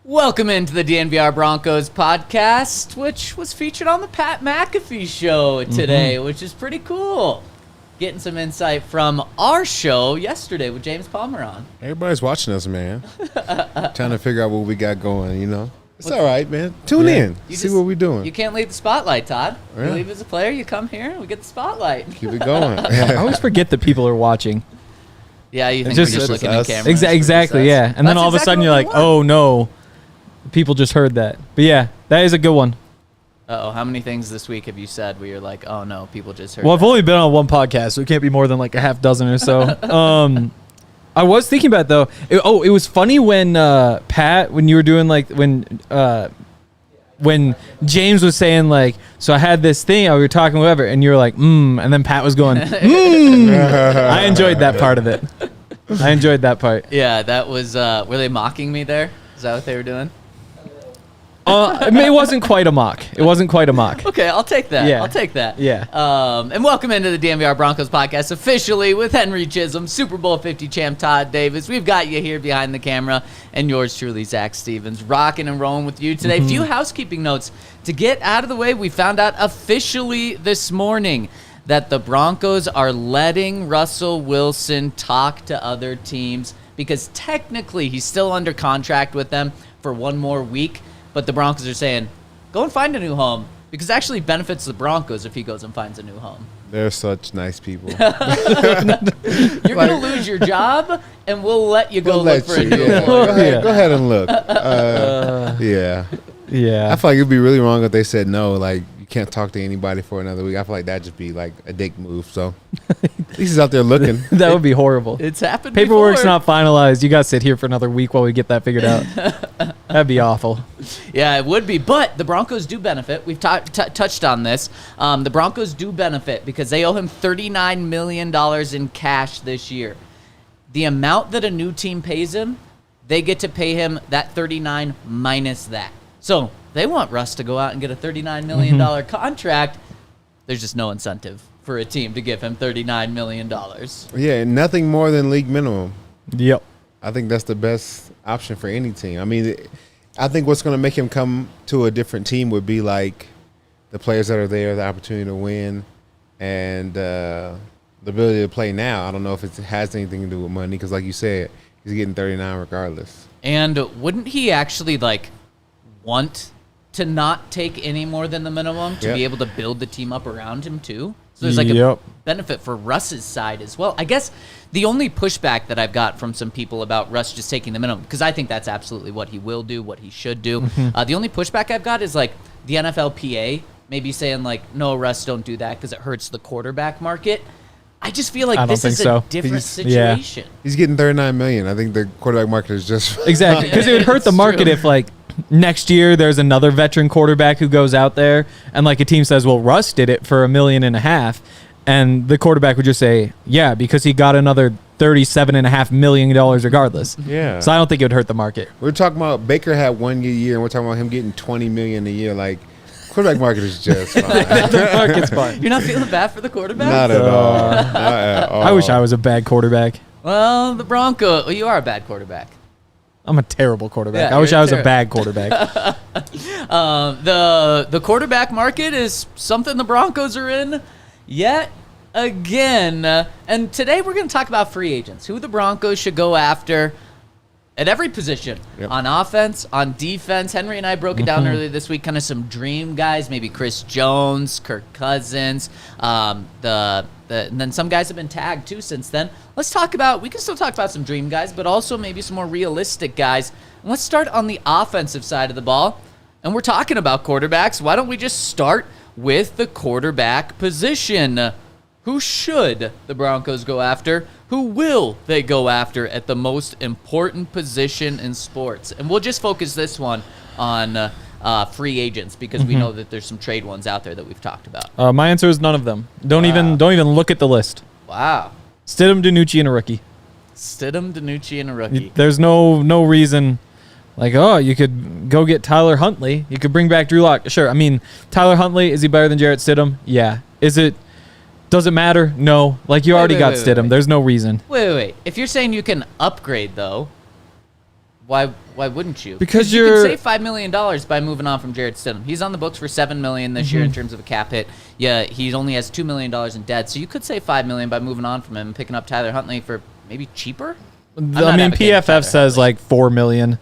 Welcome into the DNVR Broncos Podcast, which was featured on the Pat McAfee show today, which is pretty cool. Getting some insight from our show yesterday with James Palmer on. Everybody's watching us, man. Trying to figure out what we got going, you know. It's all right, man. Tune in. See what we're doing. You can't leave the spotlight, Todd. You leave as a player, you come here, and we get the spotlight. Keep it going. I always forget that people are watching. Yeah, you think we're just looking at camera. Exactly, yeah. And then all of a sudden you're like, oh, no. People just heard that. But yeah, that is a good one. Uh-oh, how many things this week have you said where you're like, oh no, people just heard Well, I've only been on one podcast, so it can't be more than like a half dozen or so. I was thinking about it, though. It was funny when Pat, when you were doing like, when James was saying like, so I had this thing, we were talking whatever, and you were like, and then Pat was going, I enjoyed that part of it. I enjoyed that part. Yeah, that was, were they mocking me there? Is that what they were doing? It wasn't quite a mock. Okay, I'll take that. Yeah. I'll take that. Yeah. And welcome into the DNVR Broncos Podcast officially with Henry Chisholm, Super Bowl 50 champ Todd Davis. We've got you here behind the camera, and yours truly, Zach Stevens, rocking and rolling with you today. Few housekeeping notes to get out of the way. We found out officially this morning that the Broncos are letting Russell Wilson talk to other teams because technically he's still under contract with them for one more week. But the Broncos are saying, go and find a new home because it actually benefits the Broncos if he goes and finds a new home. They're such nice people. You're going to lose your job, and we'll let you go look for a new home. Go ahead and look. Yeah. I feel like it would be really wrong if they said no, like you can't talk to anybody for another week. I feel like that'd just be like a dick move. So at least he's out there looking. That would be horrible. It's happened Paperwork's before. not finalized. You got to sit here for another week while we get that figured out. That'd be awful. Yeah, it would be. But the Broncos do benefit. We've touched on this. The Broncos do benefit because they owe him $39 million in cash this year. The amount that a new team pays him, they get to pay him that $39 minus that. So they want Russ to go out and get a $39 million contract. There's just no incentive for a team to give him $39 million. Yeah, nothing more than league minimum. Yep. I think that's the best option for any team. I mean, I think what's going to make him come to a different team would be like the players that are there, the opportunity to win, and the ability to play now. I don't know if it has anything to do with money because, like you said, he's getting 39 regardless. And wouldn't he actually want to not take any more than the minimum to be able to build the team up around him too? So there's a benefit for Russ's side as well. I guess the only pushback that I've got from some people about Russ just taking the minimum, because I think that's absolutely what he will do, what he should do. The only pushback I've got is the NFLPA maybe saying no, Russ, don't do that because it hurts the quarterback market. I just feel like this is a different situation. Yeah. He's getting $39 million. I think the quarterback market is just exactly because it would hurt the market if next year there's another veteran quarterback who goes out there and a team says, well, Russ did it for $1.5 million, and the quarterback would just say, yeah, because he got another $37.5 million regardless. Yeah. So I don't think it would hurt the market. We're talking about Baker had 1 year, and we're talking about him getting $20 million a year. Quarterback market is just fine. The market's fine. You're not feeling bad for the quarterback? Not at all. Not at all. I wish I was a bad quarterback. Well, the Broncos. Well, you are a bad quarterback. I'm a terrible quarterback. Yeah, I wish I was a bad quarterback. The quarterback market is something the Broncos are in yet again. And today we're going to talk about free agents, who the Broncos should go after at every position, on offense, on defense. Henry and I broke it down earlier this week, kind of some dream guys, maybe Chris Jones, Kirk Cousins, and then some guys have been tagged too since then. We can still talk about some dream guys, but also maybe some more realistic guys. And let's start on the offensive side of the ball. And we're talking about quarterbacks. Why don't we just start with the quarterback position? Who should the Broncos go after? Who will they go after at the most important position in sports? And we'll just focus this one on free agents because we know that there's some trade ones out there that we've talked about? My answer is none of them. Don't even look at the list. Wow. Stidham, DiNucci, and a rookie. Stidham, DiNucci, and a rookie. There's no reason. Like, oh, you could go get Tyler Huntley. You could bring back Drew Lock. Sure. I mean, Tyler Huntley, is he better than Jarrett Stidham? Yeah. Does it matter? No. Like, you already got Stidham. There's no reason. Wait. If you're saying you can upgrade, though, why wouldn't you? Because you can save $5 million by moving on from Jarrett Stidham. He's on the books for $7 million this year in terms of a cap hit. Yeah, he only has $2 million in debt. So you could save $5 million by moving on from him and picking up Tyler Huntley for maybe cheaper? I mean, PFF says like $4 million.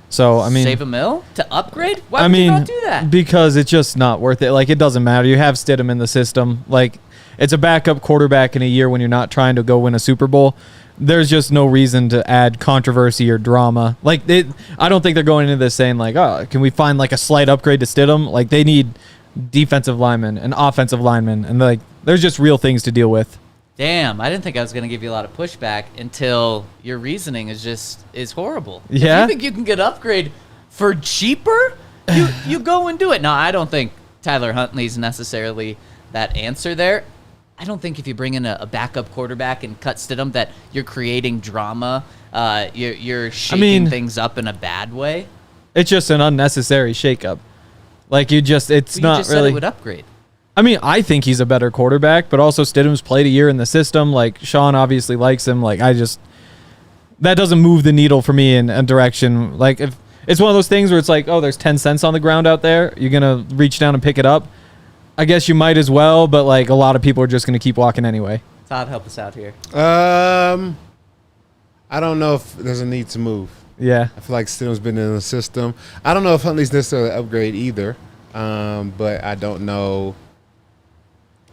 So, I mean, save $1 million to upgrade? Why would you not do that? Because it's just not worth it. Like, it doesn't matter. You have Stidham in the system. Like, it's a backup quarterback in a year when you're not trying to go win a Super Bowl. There's just no reason to add controversy or drama. Like, I don't think they're going into this saying, like, oh, can we find, like, a slight upgrade to Stidham? Like, they need defensive linemen and offensive linemen. And, like, there's just real things to deal with. Damn, I didn't think I was going to give you a lot of pushback until your reasoning is horrible. Yeah? If you think you can get upgrade for cheaper, you go and do it. No, I don't think Tyler Huntley's necessarily that answer there. I don't think if you bring in a backup quarterback and cut Stidham that you're creating drama. You're shaking things up in a bad way. It's just an unnecessary shakeup. Like, you just not really. Said it would upgrade. I mean, I think he's a better quarterback, but also Stidham's played a year in the system. Like, Sean obviously likes him. Like, that doesn't move the needle for me in a direction. Like, if it's one of those things where it's like, oh, there's 10 cents on the ground out there, you're going to reach down and pick it up. I guess you might as well, but like a lot of people are just going to keep walking anyway. Todd, help us out here. I don't know if there's a need to move. Yeah. I feel like Stidham's been in the system. I don't know if Huntley's necessarily an upgrade either, but I don't know.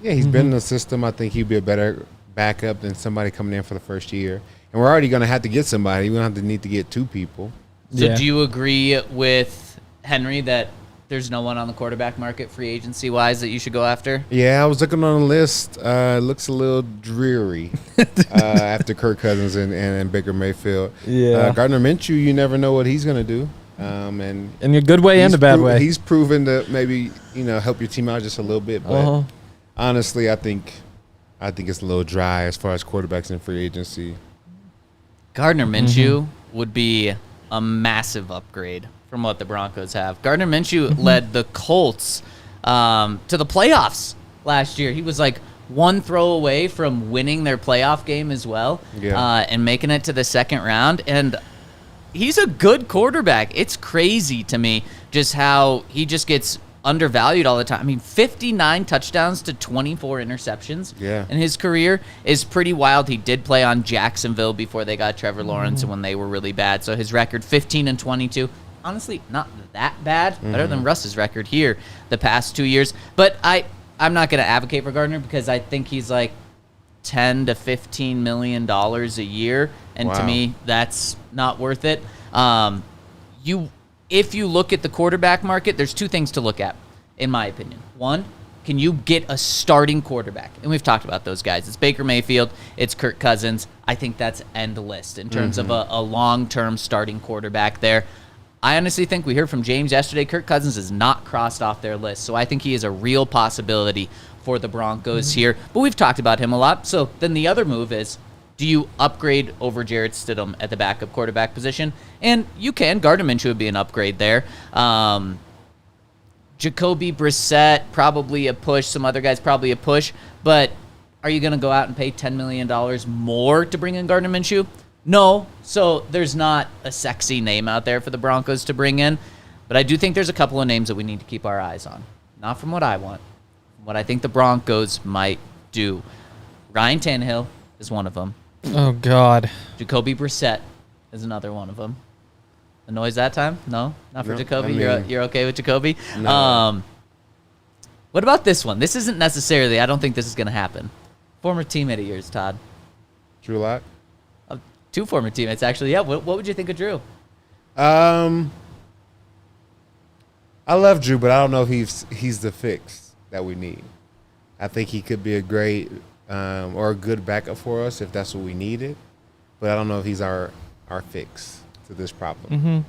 Yeah, he's been in the system. I think he'd be a better backup than somebody coming in for the first year. And we're already going to have to get somebody. We don't have to need to get two people. So do you agree with Henry that there's no one on the quarterback market free agency-wise that you should go after? Yeah, I was looking on the list. It looks a little dreary after Kirk Cousins and Baker Mayfield. Yeah. Gardner Minshew, you never know what he's going to do. And in a good way and a bad way. He's proven to maybe, help your team out just a little bit. But honestly, I think it's a little dry as far as quarterbacks in free agency. Gardner Minshew would be a massive upgrade from what the Broncos have. Gardner Minshew led the Colts to the playoffs last year. He was like one throw away from winning their playoff game as well, and making it to the second round. And he's a good quarterback. It's crazy to me just how he just gets undervalued all the time. I mean, 59 touchdowns to 24 interceptions in his career is pretty wild. He did play on Jacksonville before they got Trevor Lawrence and when they were really bad. So his record 15-22. Honestly, not that bad. Better than Russ's record here the past 2 years. But I'm not going to advocate for Gardner because I think he's like $10 to $15 million a year. And to me, that's not worth it. If you look at the quarterback market, there's two things to look at, in my opinion. One, can you get a starting quarterback? And we've talked about those guys. It's Baker Mayfield. It's Kirk Cousins. I think that's end list in terms of a long-term starting quarterback there. I honestly think we heard from James yesterday, Kirk Cousins is not crossed off their list. So I think he is a real possibility for the Broncos here. But we've talked about him a lot. So then the other move is, do you upgrade over Jarrett Stidham at the backup quarterback position? And you can. Gardner Minshew would be an upgrade there. Jacoby Brissett, probably a push. Some other guys, probably a push. But are you going to go out and pay $10 million more to bring in Gardner Minshew? No. So there's not a sexy name out there for the Broncos to bring in. But I do think there's a couple of names that we need to keep our eyes on. Not from what I want. From what I think the Broncos might do. Ryan Tannehill is one of them. Oh, God. Jacoby Brissett is another one of them. The noise that time? No? Not for No, Jacoby? I mean, You're okay with Jacoby? No. What about this one? This isn't necessarily, I don't think this is going to happen. Former teammate of yours, Todd. Drew Lock? Two former teammates, actually. Yeah, what would you think of Drew? I love Drew, but I don't know if he's the fix that we need. I think he could be a great or a good backup for us if that's what we needed. But I don't know if he's our fix to this problem.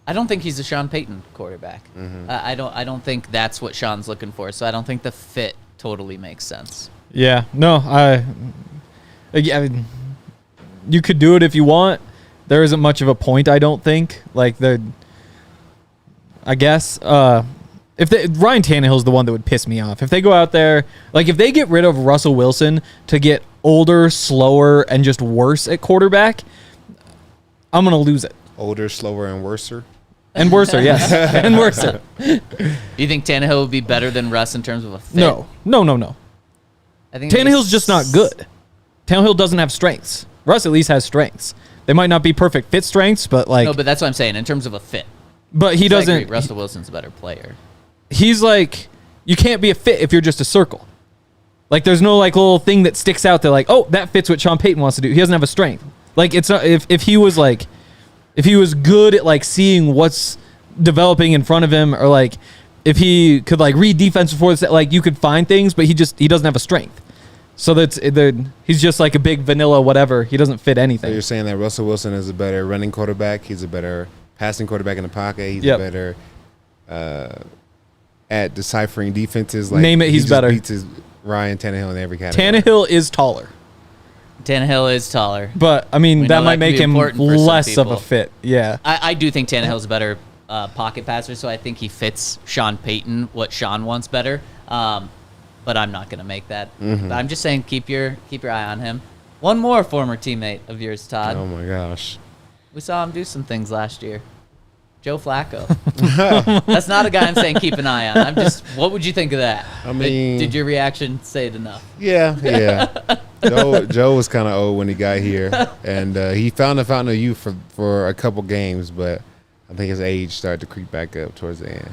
I don't think he's a Sean Payton quarterback. I don't think that's what Sean's looking for. So I don't think the fit totally makes sense. Yeah, no, I mean, you could do it if you want. There isn't much of a point, I don't think. Like I guess Ryan Tannehill's the one that would piss me off. If they go out there, like if they get rid of Russell Wilson to get older, slower, and just worse at quarterback, I'm gonna lose it. Older, slower, and worser. And worser, yes, and worser. You think Tannehill would be better than Russ in terms of a fit? No. I think Tannehill's just not good. Tannehill doesn't have strengths. Russ at least has strengths. They might not be perfect fit strengths, but like. No, but that's what I'm saying in terms of a fit. But he doesn't. I agree. Russell Wilson's a better player. He's like, you can't be a fit if you're just a circle. Like there's no like little thing that sticks out that like, oh, that fits what Sean Payton wants to do. He doesn't have a strength. Like it's not if he was like. If he was good at like seeing what's developing in front of him, or like if he could like read defense before this, like you could find things, but he doesn't have a strength. So he's just like a big vanilla whatever. He doesn't fit anything. So you're saying that Russell Wilson is a better running quarterback. He's a better passing quarterback in the pocket. He's a better at deciphering defenses. Like name it, he's better. Beats Ryan Tannehill in every category. Tannehill is taller. Tannehill is taller. But, I mean, that might make him less of a fit. Yeah. I do think Tannehill's a better pocket passer, so I think he fits Sean Payton, what Sean wants better. But I'm not going to make that. But I'm just saying keep your eye on him. One more former teammate of yours, Todd. Oh, my gosh. We saw him do some things last year. Joe Flacco. That's not a guy I'm saying keep an eye on. What would you think of that? I mean. Did your reaction say it enough? Yeah. Joe was kind of old when he got here, and he found the fountain of youth for a couple games, but I think his age started to creep back up towards the end.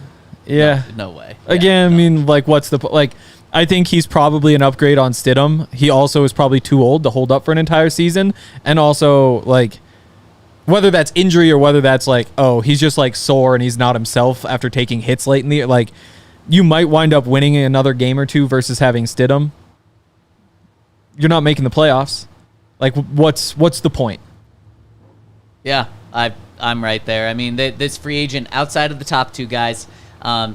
Yeah. No way. Again, I mean, like, what's the like? I think he's probably an upgrade on Stidham. He also is probably too old to hold up for an entire season, and also like. Whether that's injury or whether that's like, oh, he's just like sore and he's not himself after taking hits late in the year. Like, you might wind up winning another game or two versus having Stidham. You're not making the playoffs. Like, what's the point? Yeah, I'm right there. I mean, this free agent outside of the top two guys,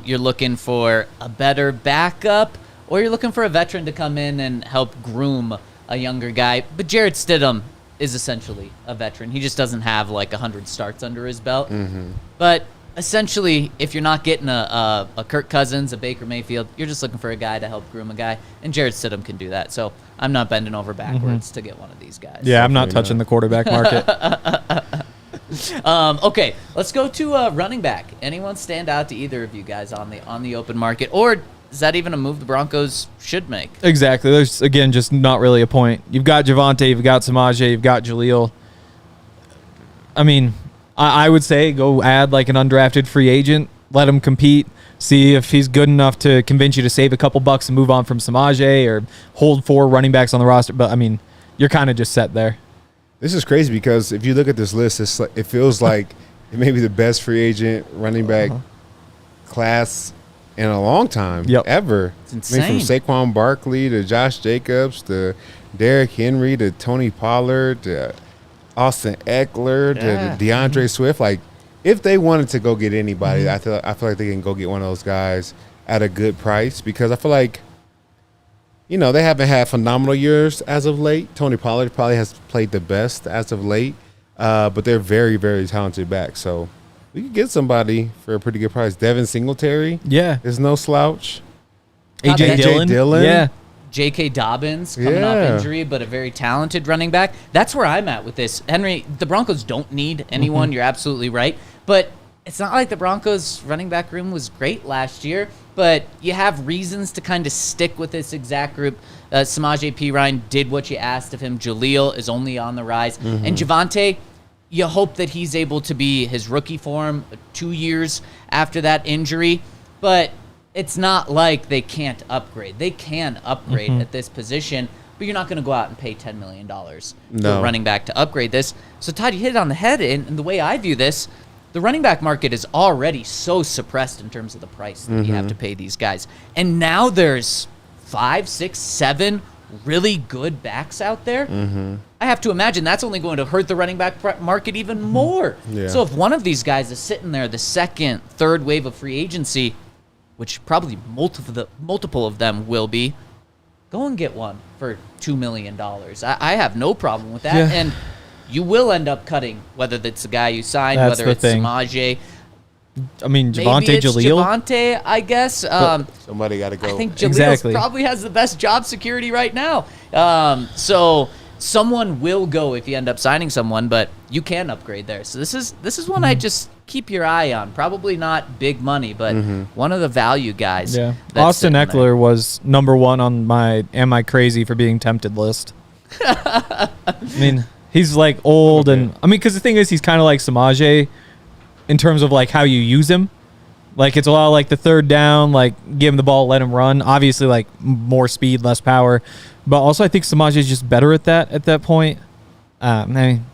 you're looking for a better backup, or you're looking for a veteran to come in and help groom a younger guy. But Jarrett Stidham is essentially a veteran. He just doesn't have like 100 starts under his belt. But essentially, if you're not getting a Kirk Cousins, a Baker Mayfield, you're just looking for a guy to help groom a guy, and Jarrett Stidham can do that. So I'm not bending over backwards to get one of these guys. Yeah, I'm not touching the quarterback market. Okay, let's go to running back. Anyone stand out to either of you guys on the open market, or is that even a move the Broncos should make? Exactly. There's, again, just not really a point. You've got Javonte, you've got Samaje, you've got Jaleel. I mean, I would say go add like an undrafted free agent, let him compete, see if he's good enough to convince you to save a couple bucks and move on from Samaje, or hold 4 running backs on the roster. But, I mean, you're kind of just set there. This is crazy because if you look at this list, it feels like it may be the best free agent running back class in a long time, ever. It's insane. I mean, from Saquon Barkley to Josh Jacobs to Derrick Henry to Tony Pollard to Austin Eckler to DeAndre Swift. Like, if they wanted to go get anybody, I feel like they can go get one of those guys at a good price, because I feel like, you know, they haven't had phenomenal years as of late. Tony Pollard probably has played the best as of late, but they're very, very talented back. So we could get somebody for a pretty good price. Devin Singletary, is no slouch. AJ Dillon, J.K. Dobbins coming off injury, but a very talented running back. That's where I'm at with this. Henry, the Broncos don't need anyone. You're absolutely right. But it's not like the Broncos running back room was great last year, but you have reasons to kind of stick with this exact group. Samaje Perine did what you asked of him. Jaleel is only on the rise. And Javonte, you hope that he's able to be his rookie form 2 years after that injury, but it's not like they can't upgrade. They can upgrade at this position, but you're not going to go out and pay $10 million to a running back to upgrade this. So, Todd, you hit it on the head, and the way I view this, the running back market is already so suppressed in terms of the price that you have to pay these guys. And now there's 5, 6, 7 really good backs out there, I have to imagine that's only going to hurt the running back market even more. Yeah. So if one of these guys is sitting there, the second, third wave of free agency, which probably multiple of them will be, go and get one for $2 million. I have no problem with that. Yeah. And you will end up cutting, whether it's the guy you signed, That's whether the it's thing. Samaje. I mean, Maybe Javonte it's Jaleel. Javonte, I guess. Somebody got to go. I think Jaleel Exactly. probably has the best job security right now. So someone will go if you end up signing someone, but you can upgrade there. So this is one I just keep your eye on. Probably not big money, but one of the value guys. Yeah. that's Austin sitting there. Eckler was number 1 on my "Am I crazy for being tempted" list. I mean, he's like old, and I mean, because the thing is, he's kind of like Samaje in terms of like how you use him. Like it's a lot of like the third down, like give him the ball, let him run. Obviously, like more speed, less power, but also I think Samaje is just better at that point. I mean,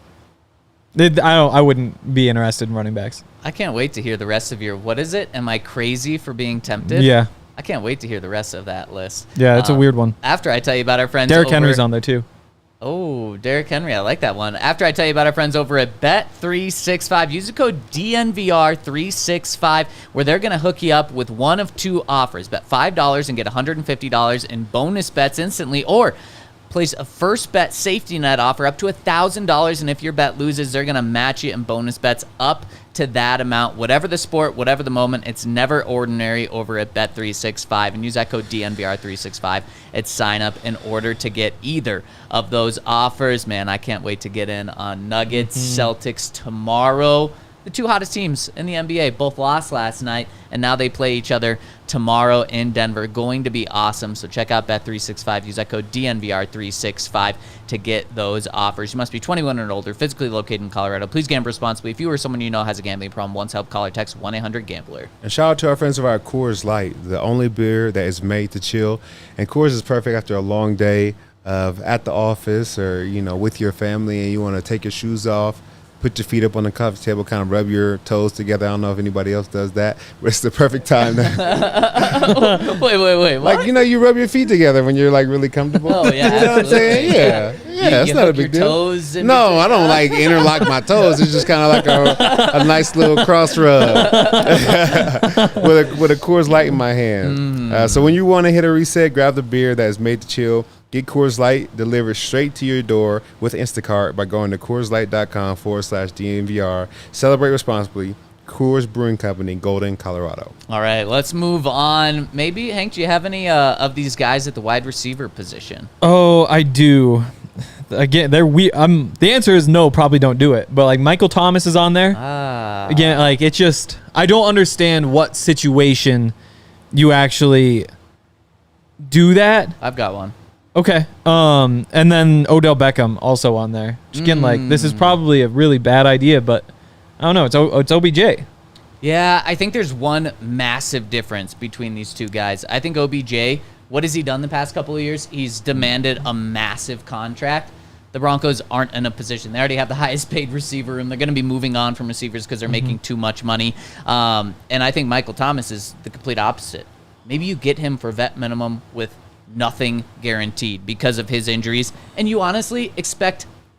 I wouldn't be interested in running backs. I can't wait to hear the rest of your, what is it? Am I crazy for being tempted? Yeah. I can't wait to hear the rest of that list. Yeah, it's a weird one. After I tell you about our friends Derrick over... Henry's on there too. Oh, Derrick Henry. I like that one. After I tell you about our friends over at Bet365, use the code DNVR365, where they're going to hook you up with one of 2 offers. Bet $5 and get $150 in bonus bets instantly, or place a first bet safety net offer up to $1,000, and if your bet loses, they're going to match you in bonus bets up to that amount. Whatever the sport, whatever the moment, it's never ordinary over at Bet365. And use that code DNVR365 at sign up in order to get either of those offers. Man, I can't wait to get in on Nuggets, Celtics tomorrow. The 2 hottest teams in the NBA both lost last night, and now they play each other tomorrow in Denver. Going to be awesome. So check out Bet365. Use that code DNVR365 to get those offers. You must be 21 and older, physically located in Colorado. Please gamble responsibly. If you or someone you know has a gambling problem, once help, call or text 1-800-GAMBLER. And shout out to our friends of our Coors Light, the only beer that is made to chill. And Coors is perfect after a long day of at the office or, with your family, and you want to take your shoes off, put your feet up on the coffee table, kind of rub your toes together. I don't know if anybody else does that, but it's the perfect time. Wait, what? Like, you rub your feet together when you're like really comfortable. Oh, yeah, You know what I'm saying? Yeah. Yeah, it's you not a hook big your deal. toes in No, between? I don't like interlock my toes. It's just kind of like a nice little cross rub with a Coors Light in my hand. So when you want to hit a reset, grab the beer that is made to chill. Get Coors Light delivered straight to your door with Instacart by going to CoorsLight.com/DNVR. Celebrate responsibly. Coors Brewing Company, Golden, Colorado. All right, let's move on. Maybe, Hank, do you have any of these guys at the wide receiver position? Oh, I do. Again, the answer is no, probably don't do it. But like Michael Thomas is on there. Again, like it's just I don't understand what situation you actually do that. I've got one. Okay. And then Odell Beckham also on there. Just again, like this is probably a really bad idea, but I don't know. It's OBJ. Yeah, I think there's one massive difference between these two guys. I think OBJ, what has he done the past couple of years? He's demanded a massive contract. The Broncos aren't in a position. They already have the highest paid receiver, and they're going to be moving on from receivers because they're making too much money. And I think Michael Thomas is the complete opposite. Maybe you get him for vet minimum with nothing guaranteed because of his injuries, and you honestly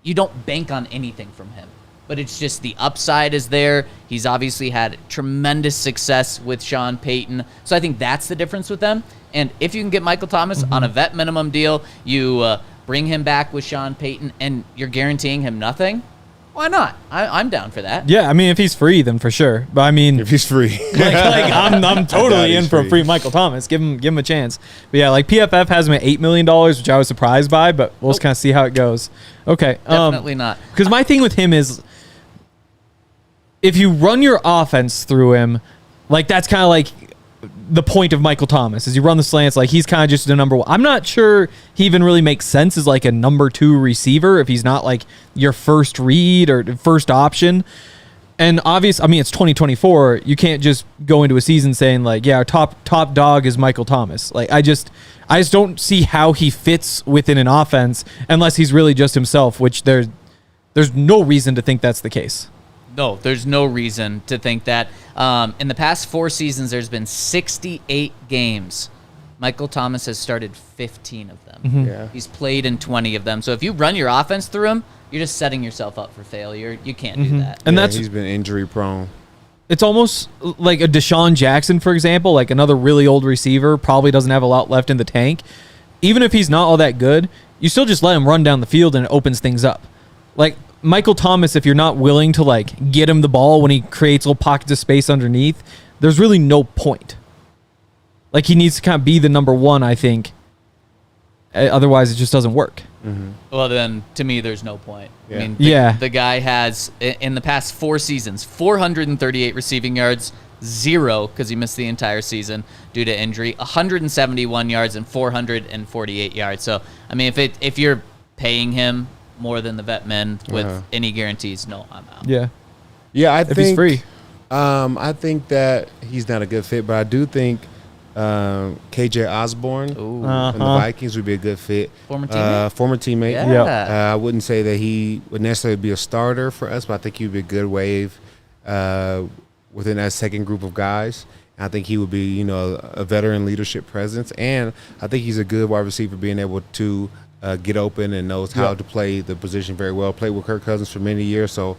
you don't bank on anything from him. But it's just the upside is there. He's obviously had tremendous success with Sean Payton. So I think that's the difference with them. And if you can get Michael Thomas on a vet minimum deal, you bring him back with Sean Payton, and you're guaranteeing him nothing, why not? I'm down for that. Yeah, I mean if he's free, then for sure. But I mean If he's free. I'm totally in for a free Michael Thomas. Give him a chance. But yeah, like PFF has him at $8 million, which I was surprised by, but we'll just kind of see how it goes. Okay. Definitely not. Because my thing with him is if you run your offense through him, like that's kind of like the point of Michael Thomas is you run the slants, like he's kind of just a number one. I'm not sure he even really makes sense as like a number 2 receiver if he's not like your first read or first option. And obvious, I mean, it's 2024. You can't just go into a season saying like, yeah, our top dog is Michael Thomas. Like I just don't see how he fits within an offense unless he's really just himself, which there's no reason to think that's the case. No, there's no reason to think that. In the past 4 seasons, there's been 68 games Michael Thomas has started 15 of them. Mm-hmm. Yeah. He's played in 20 of them. So if you run your offense through him, you're just setting yourself up for failure. You can't do that. And he's been injury prone. It's almost like a Deshaun Jackson, for example, like another really old receiver, probably doesn't have a lot left in the tank. Even if he's not all that good, you still just let him run down the field and it opens things up. Like Michael Thomas, if you're not willing to like get him the ball when he creates little pockets of space underneath, there's really no point. Like he needs to kind of be the number one, I think. Otherwise, it just doesn't work. Mm-hmm. Well, then, to me, there's no point. Yeah. I mean, Yeah. the guy has, in the past 4 seasons, 438 receiving yards, 0 because he missed the entire season due to injury, 171 yards and 448 yards. So, I mean, if you're paying him more than the vet men with any guarantees, no, I'm out. Yeah. Yeah, I If think he's free. I think that he's not a good fit, but I do think KJ Osborne Ooh. from the Vikings would be a good fit. Former teammate? Former teammate. Yeah. I wouldn't say that he would necessarily be a starter for us, but I think he would be a good wave within that second group of guys. I think he would be, a veteran leadership presence, and I think he's a good wide receiver, being able to get open and knows how to play the position very well. Played with Kirk Cousins for many years, so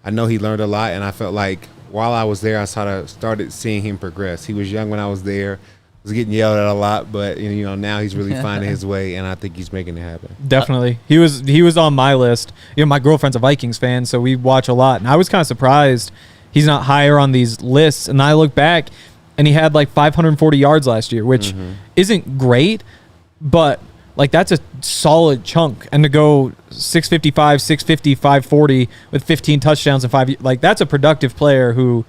I know he learned a lot, and I felt like while I was there, I started seeing him progress. He was young when I was there. Was getting yelled at a lot, but now he's really finding his way, and I think he's making it happen. Definitely. He was on my list. My girlfriend's a Vikings fan, so we watch a lot, and I was kind of surprised he's not higher on these lists. And I look back, and he had like 540 yards last year, which isn't great, but like that's a solid chunk. And to go 655, 650, 540 with 15 touchdowns and 5, like that's a productive player who,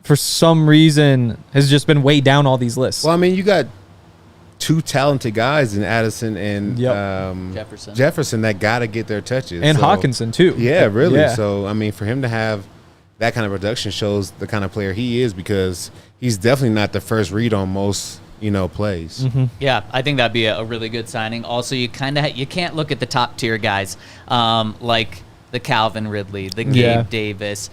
for some reason, has just been way down all these lists. Well, I mean, you got 2 talented guys in Addison and Jefferson that got to get their touches. And so, Hawkinson, too. Yeah, really. Yeah. So, I mean, for him to have that kind of production shows the kind of player he is, because he's definitely not the first read on most, plays. Mm-hmm. Yeah, I think that'd be a really good signing. Also, you you can't look at the top tier guys like the Calvin Ridley, the Gabe Davis.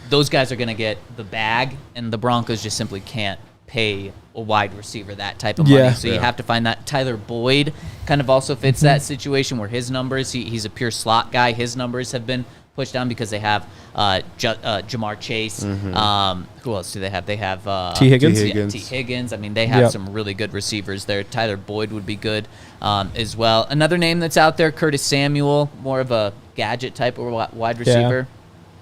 Those guys are going to get the bag, and the Broncos just simply can't pay a wide receiver that type of money. So you have to find that. Tyler Boyd kind of also fits that situation where his numbers, he's a pure slot guy. His numbers have been pushed down because they have Jamar Chase. Who else do they have? They have T. Higgins. T. Higgins. I mean, they have some really good receivers there. Tyler Boyd would be good as well. Another name that's out there, Curtis Samuel, more of a gadget type or wide receiver.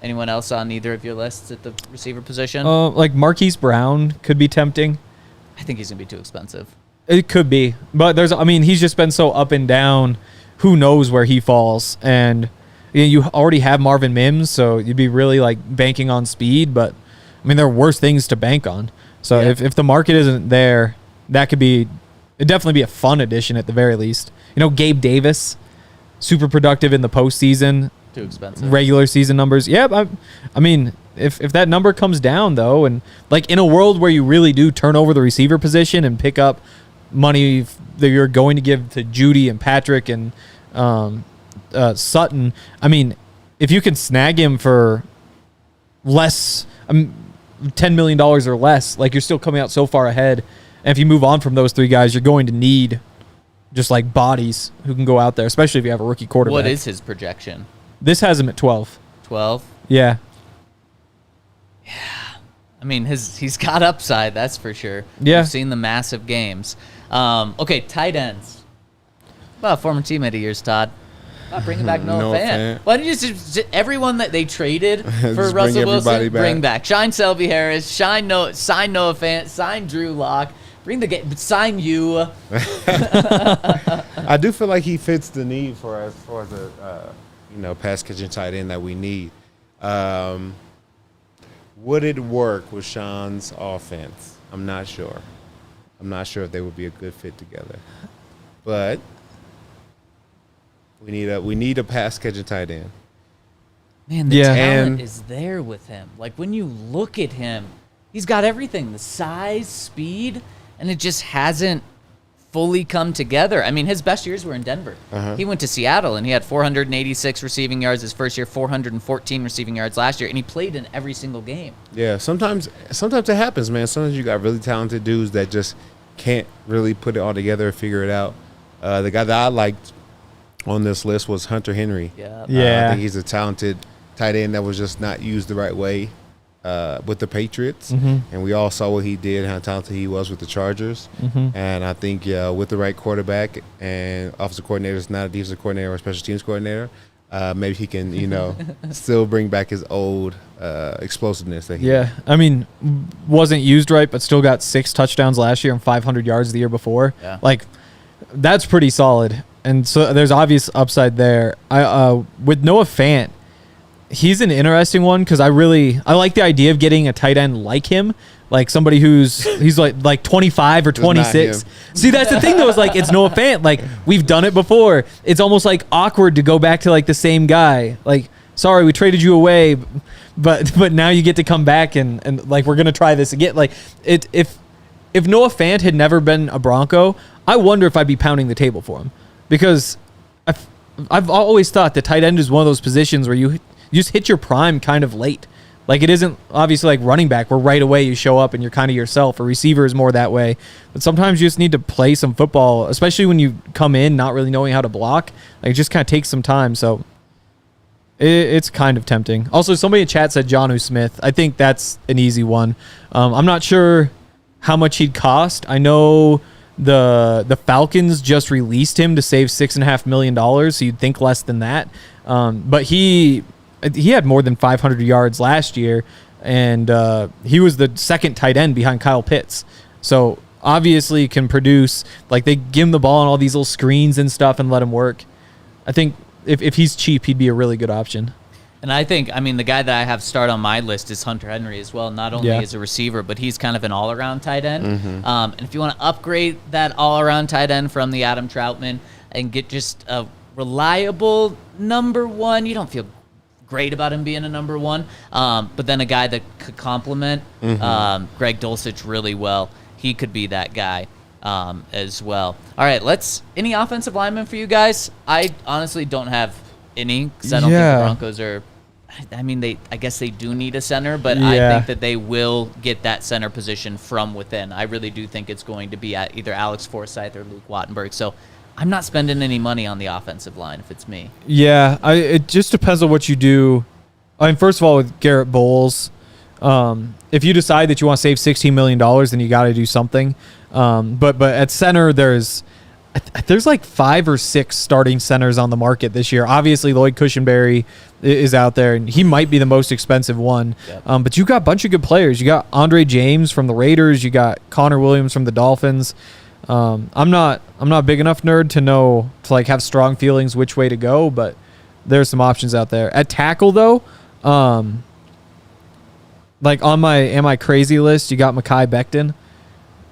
Anyone else on either of your lists at the receiver position? Like Marquise Brown could be tempting. I think he's going to be too expensive. It could be. But he's just been so up and down. Who knows where he falls? And you already have Marvin Mims, so you'd be really like banking on speed. But I mean, there are worse things to bank on. So if the market isn't there, it'd definitely be a fun addition at the very least. Gabe Davis, super productive in the postseason. Too expensive. Regular season numbers. Yeah, I mean, if that number comes down, though, and like in a world where you really do turn over the receiver position and pick up money that you're going to give to Judy and Patrick and Sutton, I mean, if you can snag him for less, $10 million or less, like you're still coming out so far ahead. And if you move on from those 3 guys, you're going to need just like bodies who can go out there, especially if you have a rookie quarterback. What is his projection? This has him at 12. 12? Yeah. Yeah. I mean, he's got upside, that's for sure. Yeah. We've seen the massive games. Okay, tight ends. Well, former teammate of yours, Todd. Bringing back Noah Fant. Why don't you just everyone that they traded for Russell Wilson, bring back. Shine Selby Harris, sign Noah Fant, sign Drew Lock, sign you. I do feel like he fits the need for us for the pass catching tight end that we need. Would it work with Sean's offense? I'm not sure. I'm not sure if they would be a good fit together. But we need a pass catching tight end. Man, the talent is there with him. Like when you look at him, he's got everything: the size, speed, and it just hasn't fully come together. I mean, his best years were in Denver. He went to Seattle, and he had 486 receiving yards his first year, 414 receiving yards last year, and he played in every single game. Yeah, sometimes it happens, man. Sometimes you got really talented dudes that just can't really put it all together or figure it out. The guy that I liked on this list was Hunter Henry. Yeah. I think he's a talented tight end that was just not used the right way with the Patriots. And we all saw what he did, how talented he was with the Chargers. And I think with the right quarterback and offensive coordinator, is not a defensive coordinator or a special teams coordinator, maybe he can, still bring back his old explosiveness that he had. I mean, wasn't used right, but still got 6 touchdowns last year and 500 yards the year before. Yeah. Like, that's pretty solid. And so there's obvious upside there. With Noah Fant, he's an interesting one because I like the idea of getting a tight end like him, like somebody he's like 25 or 26. See, that's the thing though, is like, it's Noah Fant. Like, we've done it before. It's almost like awkward to go back to like the same guy. Like, sorry, we traded you away, but now you get to come back and like, we're gonna try this again. Like, if Noah Fant had never been a Bronco, I wonder if I'd be pounding the table for him, because I've always thought the tight end is one of those positions where you just hit your prime kind of late. Like, it isn't obviously like running back where right away you show up and you're kind of yourself. A receiver is more that way. But sometimes you just need to play some football, especially when you come in not really knowing how to block. Like, it just kind of takes some time. So it's kind of tempting. Also, somebody in chat said Jonnu Smith. I think that's an easy one. I'm not sure how much he'd cost. I know the Falcons just released him to save $6.5 million, so you'd think less than that. But he had more than 500 yards last year, and he was the second tight end behind Kyle Pitts. So obviously can produce. Like, they give him the ball on all these little screens and stuff and let him work. I think if he's cheap, he'd be a really good option. And I think, the guy that I have start on my list is Hunter Henry as well, not only as a receiver, but he's kind of an all-around tight end. And if you want to upgrade that all-around tight end from the Adam Troutman and get just a reliable number one, you don't feel great about him being a number one, but then a guy that could complement Greg Dulcich really well, he could be that guy as well. All right, any offensive linemen for you guys? I honestly don't have any, because I don't think the Broncos are. I guess they do need a center, but I think that they will get that center position from within. I really do think it's going to be at either Alex Forsythe or Luke Wattenberg. So I'm not spending any money on the offensive line if it's me. Yeah, it just depends on what you do. First of all, with Garrett Bowles, if you decide that you want to save $16 million, then you got to do something. But at center, there's like 5 or 6 starting centers on the market this year. Obviously, Lloyd Cushenberry is out there, and he might be the most expensive one. Yep. But you got a bunch of good players. You got Andre James from the Raiders. You got Connor Williams from the Dolphins. I'm not a big enough nerd to like have strong feelings which way to go, but there's some options out there. At tackle though, like on my am I crazy list, you got Mekhi Becton.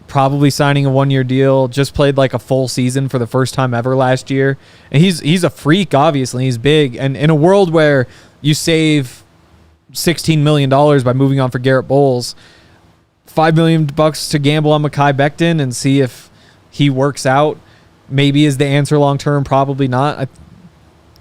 Probably signing a 1-year deal. Just played like a full season for the first time ever last year. And he's a freak, obviously. He's big. And in a world where you save $16 million by moving on for Garrett Bowles, $5 million to gamble on Mekhi Becton and see if he works out maybe is the answer long term. Probably not.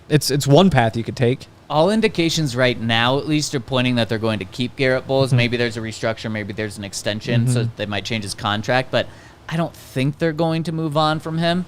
It's one path you could take. All indications right now, at least, are pointing that they're going to keep Garrett Bowles. Maybe there's a restructure, maybe there's an extension, so they might change his contract. But I don't think they're going to move on from him.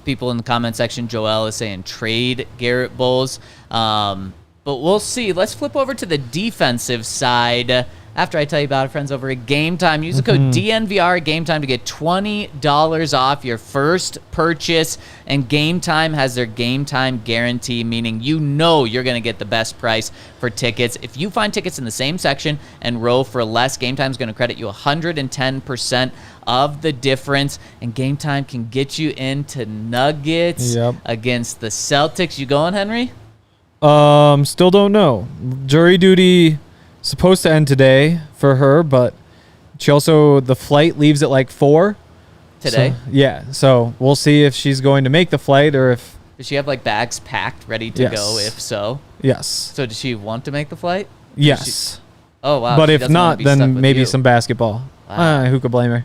People in the comment section, Joel is saying trade Garrett Bowles. But we'll see. Let's flip over to the defensive side. After I tell you about our friends over at Game Time, use the code DNVR Game Time to get $20 off your first purchase. And Game Time has their Game Time guarantee, meaning you're going to get the best price for tickets. If you find tickets in the same section and row for less, Game Time is going to credit you 110% of the difference. And Game Time can get you into Nuggets against the Celtics. You going, Henry? Still don't know. Jury duty supposed to end today for her, but the flight leaves at like 4 today. So we'll see if she's going to make the flight or if. Does she have like bags packed ready to go? If so, yes. So does she want to make the flight? Yes. Oh wow. But if not, then maybe some basketball. Wow. Who could blame her?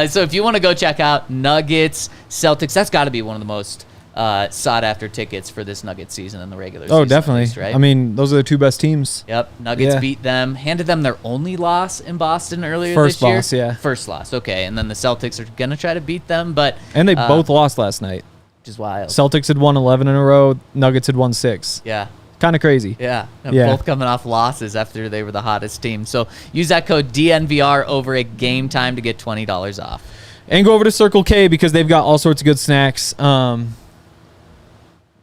So if you want to go check out Nuggets, Celtics, that's got to be one of the most sought after tickets for this Nuggets season in the regular season. Oh, definitely. At least, right? I mean, those are the 2 best teams. Yep. Nuggets Yeah. beat them, handed them their only loss in Boston earlier First this year. loss, yeah. First loss, okay. And then the Celtics are going to try to beat them, but And they both lost last night. which is wild. Celtics had won 11 in a row. Nuggets had won 6. Yeah. Kind of crazy. Yeah. And Yeah. both coming off losses after they were the hottest team. So use that code DNVR over at game time to get $20 off. And go over to Circle K because they've got all sorts of good snacks.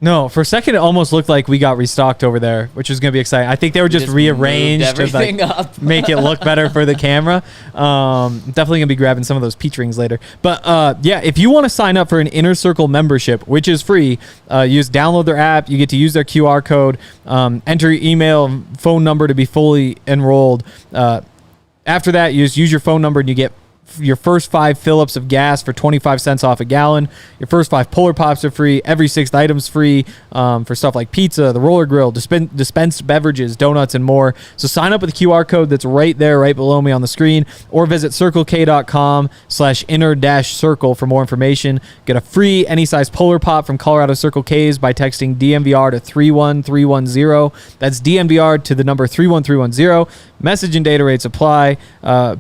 No, for a second it almost looked like we got restocked over there, which was going to be exciting. I think they were just Just rearranged moved to everything like up. make it look better for the camera. Definitely going to be grabbing some of those peach rings later. But yeah, if you want to sign up for an Inner Circle membership, which is free, you just download their app. You get to use their QR code, enter your email, phone number to be fully enrolled. After that, you just use your phone number and you get your first 5 fill-ups of gas for 25 cents off a gallon. Your first 5 Polar Pops are free. Every 6th item's free for stuff like pizza, the roller grill, dispensed beverages, donuts, and more. So sign up with the QR code that's right there, right below me on the screen, or visit circlek.com/inner-circle for more information. Get a free any size Polar Pop from Colorado Circle K's by texting DNVR to 31310. That's DNVR to the number 31310. Message and data rates apply.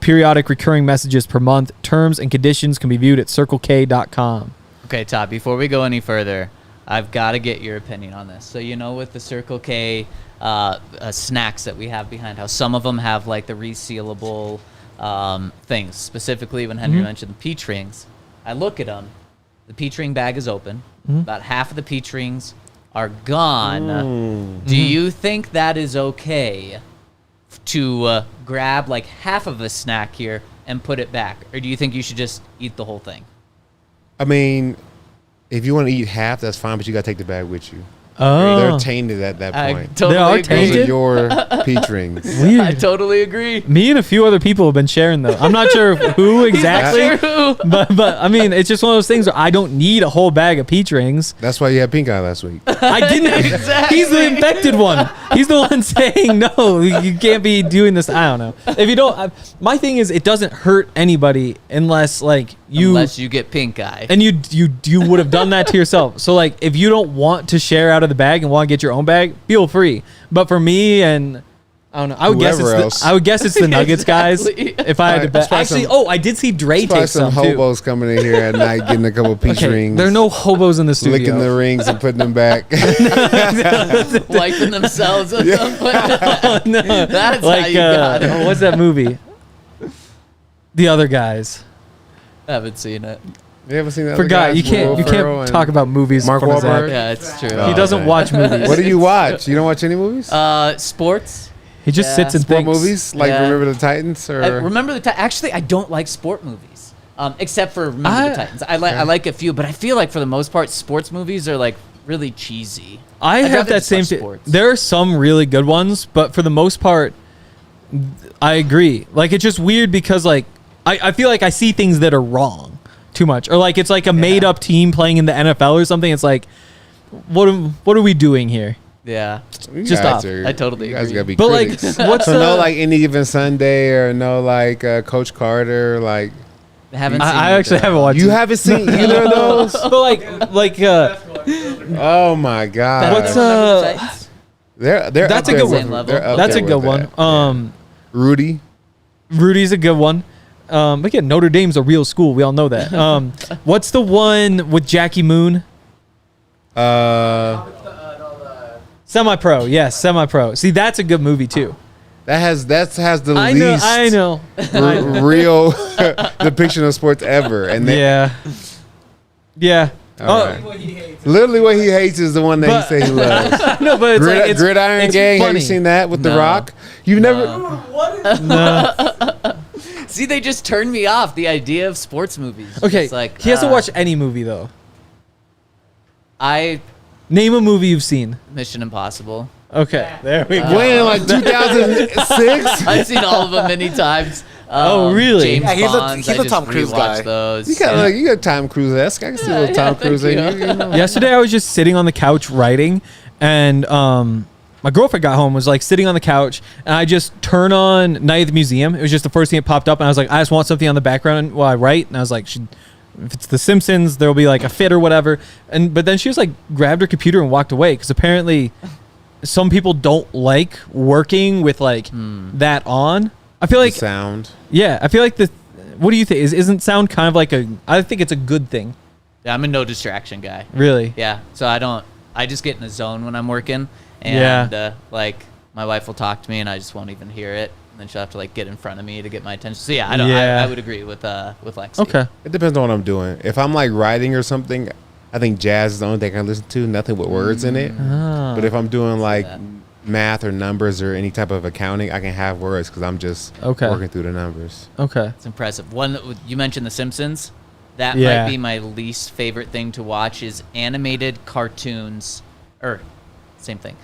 Periodic recurring messages per month. Terms and conditions can be viewed at circlek.com. Okay, Todd, before we go any further, I've got to get your opinion on this. So, you know, with the Circle K snacks that we have behind house, some of them have like the resealable things, specifically when Henry mentioned the peach rings. I look at them, the peach ring bag is open. About half of the peach rings are gone. Do you think that is okay to grab like half of a snack here and put it back? Or do you think you should just eat the whole thing? I mean, if you want to eat half, that's fine, but you got to take the bag with you. Oh. They're tainted at that I point. totally They are agree. tainted? Those are your peach rings. Weird. I totally agree. Me and a few other people have been sharing though. I'm not sure who exactly, Not sure who. but I mean, it's just one of those things where I don't need a whole bag of peach rings. That's why you had pink eye last week. I didn't. Exactly. He's the infected one. He's the one saying no. You can't be doing this. I don't know. If you don't, my thing is, it doesn't hurt anybody unless like Unless you get pink eye. and you would have done that to yourself. So like, if you don't want to share out of the bag and want to get your own bag, feel free. But for me and I don't know. I would Whoever else. guess it's the Nuggets guys. Exactly. If I had to bet. Probably Actually, some- I did see Dre Probably take some some too. hobos coming in here at night getting a couple peach Okay, rings. there are no hobos in the studio. licking the rings and putting them back. Wiping themselves with them. No. That's how Like you got it. what's that movie? The Other Guys. Haven't seen it. You ever seen that? Forgot. You can't talk about movies. Mark from his Wahlberg? act. Yeah, it's true. Oh, He doesn't man. watch movies. What do you watch? You don't watch any movies? Sports. He just Yeah. sits and Sport thinks. movies like Yeah. Remember the Titans or Remember the Titans. Actually, I don't like sport movies, except for Remember the Titans. I like a few, but I feel like for the most part, sports movies are like really cheesy. I I'd have rather that just watch same. sports. There are some really good ones, but for the most part, I agree. Like it's just weird because like I feel like I see things that are wrong too much, or like it's like a made up team playing in the NFL or something. It's like, what are we doing here? Yeah, You just guys off. I totally You guys agree. gotta be But like, critics. what's So no like Any Given Sunday or no like Coach Carter like I haven't seen I it, actually though. haven't watched. you it. haven't seen either of those? But like Oh my god! What's, Remember the Titans? They're That's up a there good with- one. Level. they're up that's a there good with one. that. Rudy. Rudy's a good one. Again, Notre Dame's a real school. We all know that. What's the one with Jackie Moon? Semi-Pro. Yes, Semi-Pro. See, that's a good movie too. That has the I least know. real depiction of sports ever, and they, Yeah. All right. Literally what he hates is the one that But- he say he loves. No, but it's Gridiron it's Gang. Have funny. you seen that with The No. Rock? You've never. No. See, they just turned me off. The idea of sports movies. Okay. It's like He hasn't watched any movie though. Name a movie you've seen. Mission Impossible. Okay. There we go. When like 2006. I've seen all of them many times. Oh, really? James Yeah, he's a- Bonds, he's I a just Tom Cruise rewatched guy. Those. You got Tom Cruise-esque. I can see a little Tom Cruise in thank you. You know? Yesterday I was just sitting on the couch writing, and my girlfriend got home, was like sitting on the couch, and I just turn on Night at the Museum. It was just the first thing that popped up, and I was like, I just want something on the background while I write, and I was like, if it's The Simpsons, there'll be like a fit or whatever. But then she just like grabbed her computer and walked away because apparently some people don't like working with like that on. I feel like the sound. Yeah, I feel like what do you think? Isn't sound kind of like I think it's a good thing. Yeah, I'm a no distraction guy. Really? Yeah. So I just get in the zone when I'm working. And like my wife will talk to me and I just won't even hear it. And then she'll have to like get in front of me to get my attention. So yeah, I would agree with Lexi. Okay. It depends on what I'm doing. If I'm like writing or something, I think jazz is the only thing I can listen to. Nothing with words in it. But if I'm doing like math or numbers or any type of accounting, I can have words because I'm just working through the numbers. Okay. It's impressive. One, you mentioned The Simpsons. That might be my least favorite thing to watch is animated cartoons, or same thing.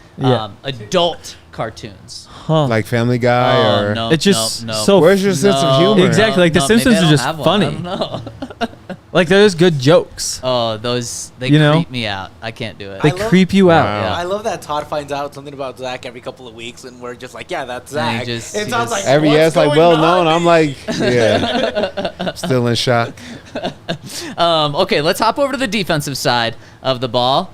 Adult cartoons. Huh. Like Family Guy or... No, it's just no. so... Where's your sense of humor? Exactly. Like The Simpsons are just funny. I don't know. Like there's good jokes. Oh, they creep me out. I can't do it. They creep you out. Wow. Yeah. I love that Todd finds out something about Zach every couple of weeks, and we're just like, yeah, that's Zach. He And Todd's like, Every what's like going well on? known. I'm like, yeah, still in shock. Okay, let's hop over to the defensive side of the ball.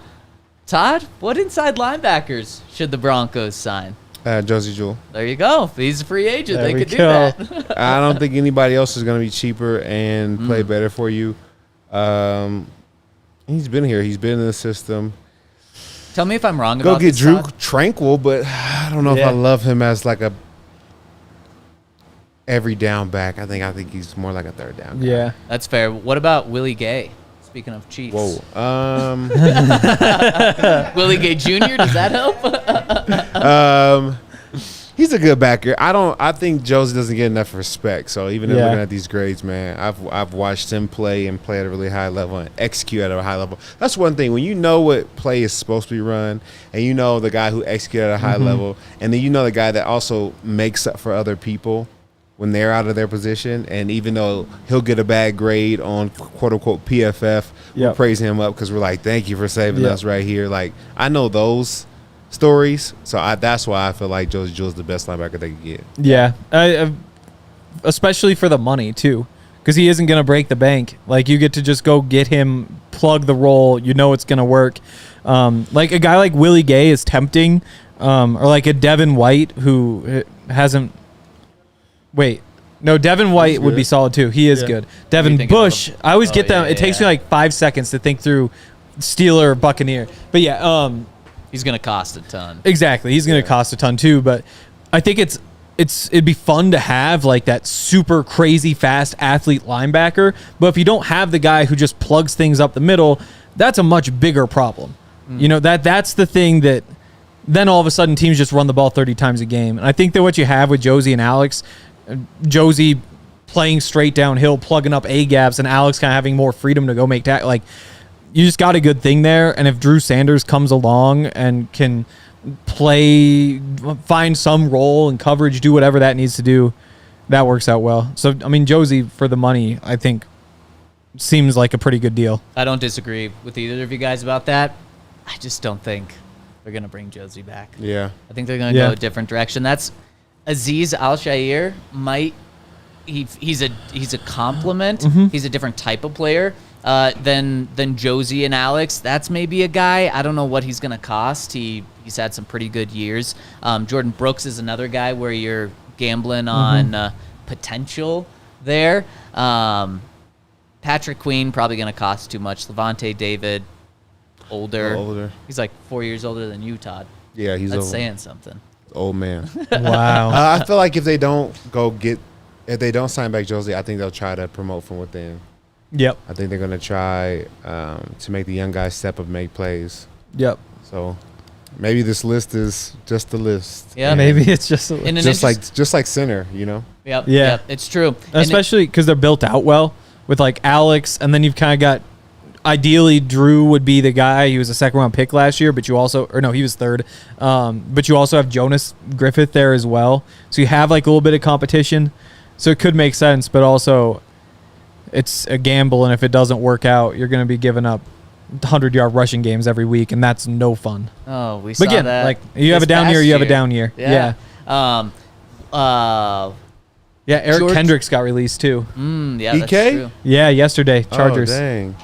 Todd, what inside linebackers should the Broncos sign? Josie Jewell. There you go. He's a free agent. There They we could do go. that. I don't think anybody else is going to be cheaper and play better for you. He's been here. He's been in the system. Tell me if I'm wrong Go about get this, Drew Todd. Tranquil, but I don't know if I love him as like a every down back. I think he's more like a third down guy. Yeah. That's fair. What about Willie Gay? Speaking of Chiefs. Whoa. Willie Gay Jr., does that help? He's a good backer. I think Josie doesn't get enough respect. So even in looking at these grades, man, I've watched him play at a really high level and execute at a high level. That's one thing. When you know what play is supposed to be run, and you know the guy who executes at a high level, and then you know the guy that also makes up for other people when they're out of their position, and even though he'll get a bad grade on quote unquote PFF, we praise him up because we're like, thank you for saving us right here. Like I know those stories, so that's why I feel like Josie Jewell's the best linebacker they could get. Yeah, especially for the money too, because he isn't gonna break the bank. Like you get to just go get him, plug the role. You know it's gonna work. Like a guy like Willie Gay is tempting, or like a Devin White who hasn't. Wait, no, Devin White would be solid too. He is good. Devin Bush, I always get them. It takes me like 5 seconds to think through Steeler or Buccaneer, but yeah. He's going to cost a ton. Exactly. He's going to cost a ton too, but I think it'd be fun to have like that super crazy fast athlete linebacker, but if you don't have the guy who just plugs things up the middle, that's a much bigger problem. You know, that's the thing that then all of a sudden teams just run the ball 30 times a game. And I think that what you have with Josie and Alex, Josie playing straight downhill, plugging up A-gaps, and Alex kind of having more freedom to go make like you just got a good thing there. And if Drew Sanders comes along and can find some role and coverage, do whatever that needs to do, that works out well. So, I mean, Josie, for the money, I think seems like a pretty good deal. I don't disagree with either of you guys about that. I just don't think they're going to bring Josie back. Yeah. I think they're going to go a different direction. That's Azeez Al-Shaair he's a compliment. He's a different type of player than Josie and Alex. That's maybe a guy. I don't know what he's going to cost. He's had some pretty good years. Jordan Brooks is another guy where you're gambling on potential there. Patrick Queen probably going to cost too much. Levante David, older. He's like 4 years older than you, Todd. Yeah, he's That's old. saying something. Old man. Wow. I feel like if they don't sign back Josie, I think they'll try to promote from within. Yep. I think they're going to try to make the young guys step up and make plays. Yep. So maybe this list is just the list. Yeah, Maybe it's just just like center, you know. Yep, it's true. Especially because they're built out well with like Alex, and then you've kind of got. Ideally, Drew would be the guy. He was a second-round pick last year, but he was third. But you also have Jonas Griffith there as well. So you have like a little bit of competition. So it could make sense, but also it's a gamble, and if it doesn't work out, you're going to be giving up 100-yard rushing games every week, and that's no fun. Oh, we saw but again, that. like you have a down year, you have a down year. Yeah. Yeah, Eric George- Kendricks got released too. Yeah, that's EK? true. Yeah, yesterday. Chargers. Oh, dang.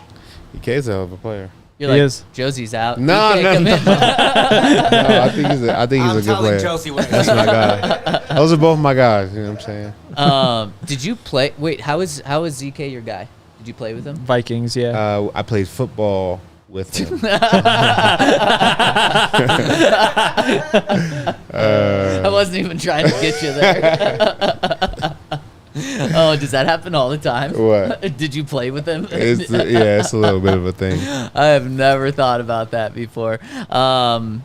EK's a hell of a player. You're He like, is. Josie's out. No, EK, no, come no. in. No, I think he's a I'm good telling player. Josie where That's my guy. Those are both my guys. You know what I'm saying? Did you play? Wait, how is ZK your guy? Did you play with him? Vikings, yeah. I played football with him. I wasn't even trying to get you there. Oh, does that happen all the time? What? Did you play with him? It's a little bit of a thing. I have never thought about that before. Bobby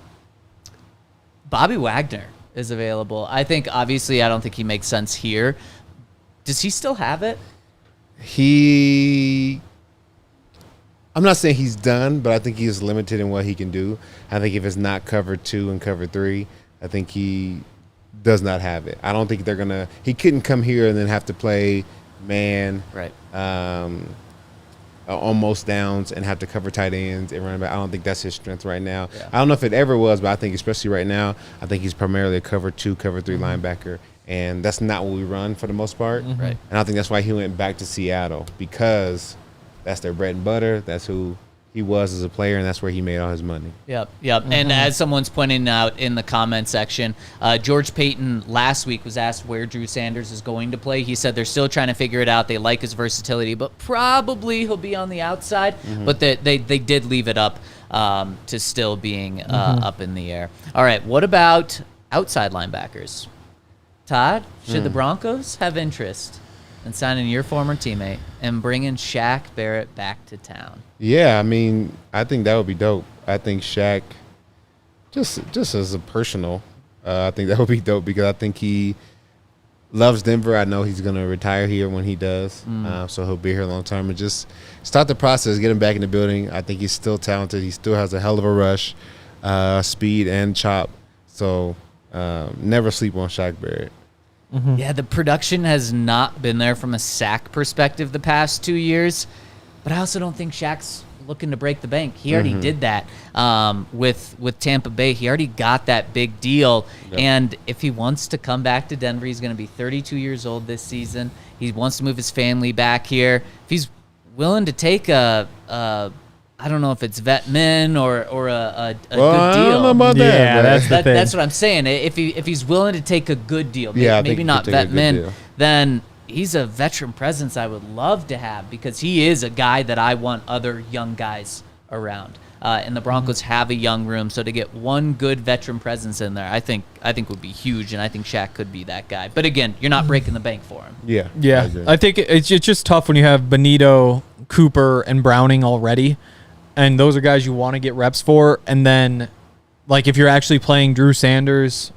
Wagner is available. I don't think he makes sense here. Does he still have it? I'm not saying he's done, but I think he is limited in what he can do. I think if it's not cover 2 and cover 3, I think he does not have it. I don't think he couldn't come here and then have to play man, Right. almost downs and have to cover tight ends and run back. I don't think that's his strength right now. Yeah. I don't know if it ever was, but I think especially right now, I think he's primarily a cover 2, cover 3 linebacker. And that's not what we run for the most part. Right. And I think that's why he went back to Seattle, because that's their bread and butter. That's who he was as a player, and that's where he made all his money. Yep. And as someone's pointing out in the comment section, George Paton last week was asked where Drew Sanders is going to play. He said they're still trying to figure it out. They like his versatility, but probably he'll be on the outside. But they did leave it up to still being up in the air. All right, what about outside linebackers? Todd, should the Broncos have interest in signing your former teammate and bringing Shaq Barrett back to town? Yeah, I mean, I think that would be dope. I think Shaq, just as a personal, I think that would be dope because I think he loves Denver. I know he's going to retire here when he does, so he'll be here a long time. And just start the process, get him back in the building. I think he's still talented. He still has a hell of a rush, speed, and chop. So never sleep on Shaq Barrett. Yeah, the production has not been there from a sack perspective the past 2 years, but I also don't think Shaq's looking to break the bank. He already did that with Tampa Bay. He already got that big deal, and if he wants to come back to Denver, he's going to be 32 years old this season. He wants to move his family back here. If he's willing to take I don't know if it's vet min or a good deal. I don't know about that. Yeah, but that's the thing. That's what I'm saying. If he's willing to take a good deal, Yeah, I think maybe he not could take a vet good min, deal. then he's a veteran presence I would love to have because he is a guy that I want other young guys around. And the Broncos have a young room, so to get one good veteran presence in there, I think would be huge, and I think Shaq could be that guy. But again, you're not breaking the bank for him. Yeah. Yeah, I think it's just tough when you have Benito, Cooper, and Browning already, and those are guys you want to get reps for. And then, like, if you're actually playing Drew Sanders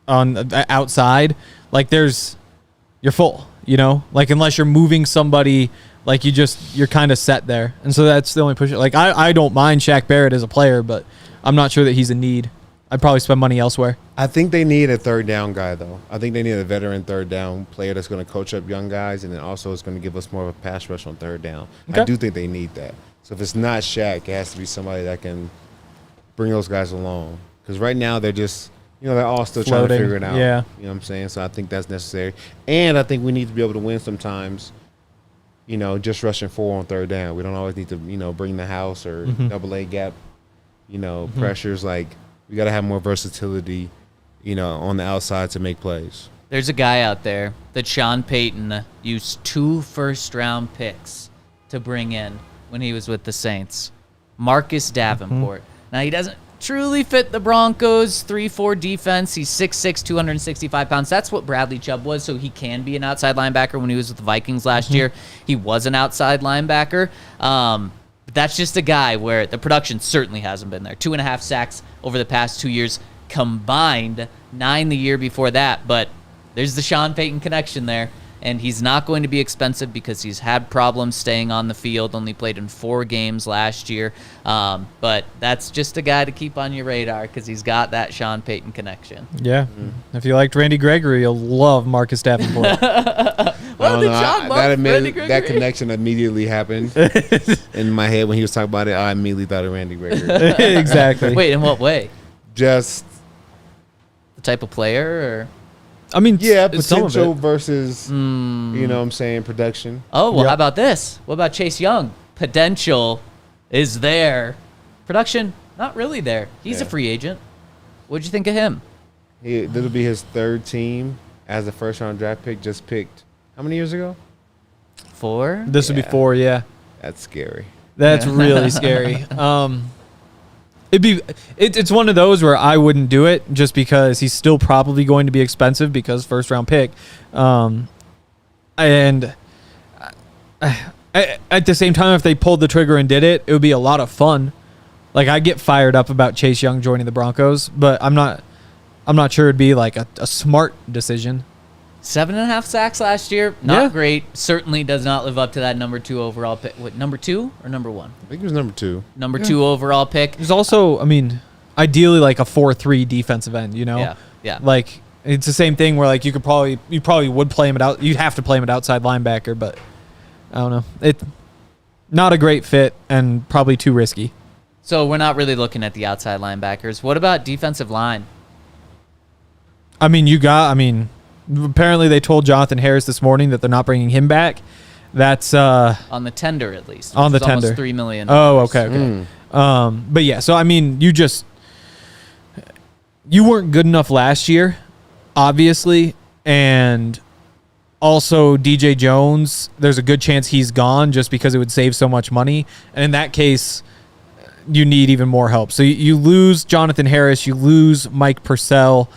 on the outside, like, you're full, you know? Like, unless you're moving somebody, like, you're kind of set there. And so that's the only push. Like, I don't mind Shaq Barrett as a player, but I'm not sure that he's a need. I'd probably spend money elsewhere. I think they need a third down guy, though. I think they need a veteran third down player that's going to coach up young guys, and then also is going to give us more of a pass rush on third down. Okay. I do think they need that. So if it's not Shaq, it has to be somebody that can bring those guys along. Because right now they're just, they're all still trying to Floating. figure it out. Yeah. You know what I'm saying? So I think that's necessary. And I think we need to be able to win sometimes, just rushing 4 on third down. We don't always need to, bring the house or double A gap, pressures. Like, we got to have more versatility, on the outside to make plays. There's a guy out there that Sean Payton used 2 first-round picks to bring in when he was with the Saints. Marcus Davenport. Now, he doesn't truly fit the Broncos 3-4 defense. He's 6'6", 265 pounds. That's what Bradley Chubb was, so he can be an outside linebacker. When he was with the Vikings last year, he was an outside linebacker. But that's just a guy where the production certainly hasn't been there. 2.5 sacks over the past 2 years combined, 9 the year before that. But there's the Sean Payton connection there. And he's not going to be expensive because he's had problems staying on the field, only played in 4 games last year. But that's just a guy to keep on your radar because he's got that Sean Payton connection. Yeah. If you liked Randy Gregory, you'll love Marcus Davenport. That connection immediately happened in my head when he was talking about it. I immediately thought of Randy Gregory. Exactly. Wait, in what way? Just The type of player? I mean, Yeah, it's some of potential it. versus, you know what I'm saying, production. Oh, well, Yep. how about this? What about Chase Young? Potential is there. Production, not really there. He's a Yeah. free agent. What'd you think of him? This will be his third team as a first-round draft pick. Just picked how many years ago? 4? This would be Yeah. 4, yeah. That's scary. That's really scary. It's one of those where I wouldn't do it just because he's still probably going to be expensive because first round pick. And at the same time, if they pulled the trigger and did it, it would be a lot of fun. Like I get fired up about Chase Young joining the Broncos, but I'm not sure it'd be like a smart decision. 7.5 sacks last year. Not Yeah. great. Certainly does not live up to that number 2 overall pick. What, number 2 or number 1? I think he was number 2. Number 2 overall pick. There's also, I mean, ideally like a 4-3 defensive end, you know? Yeah, yeah. Like it's the same thing where like you probably would play him you'd have to play him at outside linebacker, but I don't know. It not a great fit and probably too risky. So we're not really looking at the outside linebackers. What about defensive line? I mean, apparently they told Jonathan Harris this morning that they're not bringing him back. That's On the tender, at least. On the which is almost tender. $3 million. Oh, okay. But yeah, so I mean, you weren't good enough last year, obviously, and also DJ Jones, there's a good chance he's gone just because it would save so much money, and in that case, you need even more help. So you lose Jonathan Harris, you lose Mike Purcell,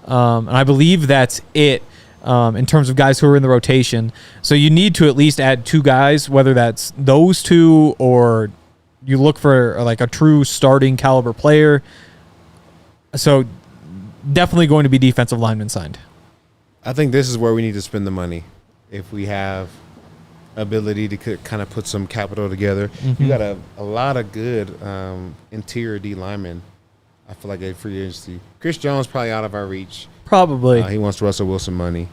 and I believe that's it. In terms of guys who are in the rotation. So you need to at least add 2 guys, whether that's those 2 or you look for like a true starting caliber player. So definitely going to be defensive lineman signed. I think this is where we need to spend the money. If we have ability to kind of put some capital together. You got a lot of good interior D linemen. I feel like a free agency. Chris Jones probably out of our reach. Probably. He wants Russell Wilson money.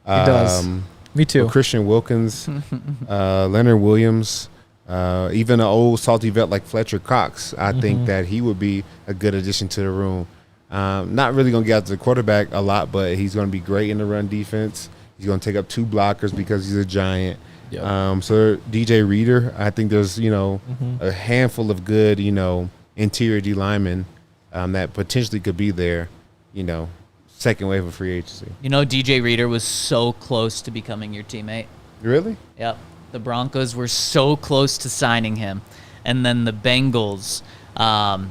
He does. Me too. Christian Wilkins, Leonard Williams, even an old salty vet like Fletcher Cox. I think that he would be a good addition to the room. Not really going to get out to the quarterback a lot, but he's going to be great in the run defense. He's going to take up 2 blockers because he's a giant. Yep. So DJ Reader, I think there's, a handful of good, interior D linemen that potentially could be there, second wave of free agency. DJ Reader was so close to becoming your teammate. Really? Yep. The Broncos were so close to signing him. And then the Bengals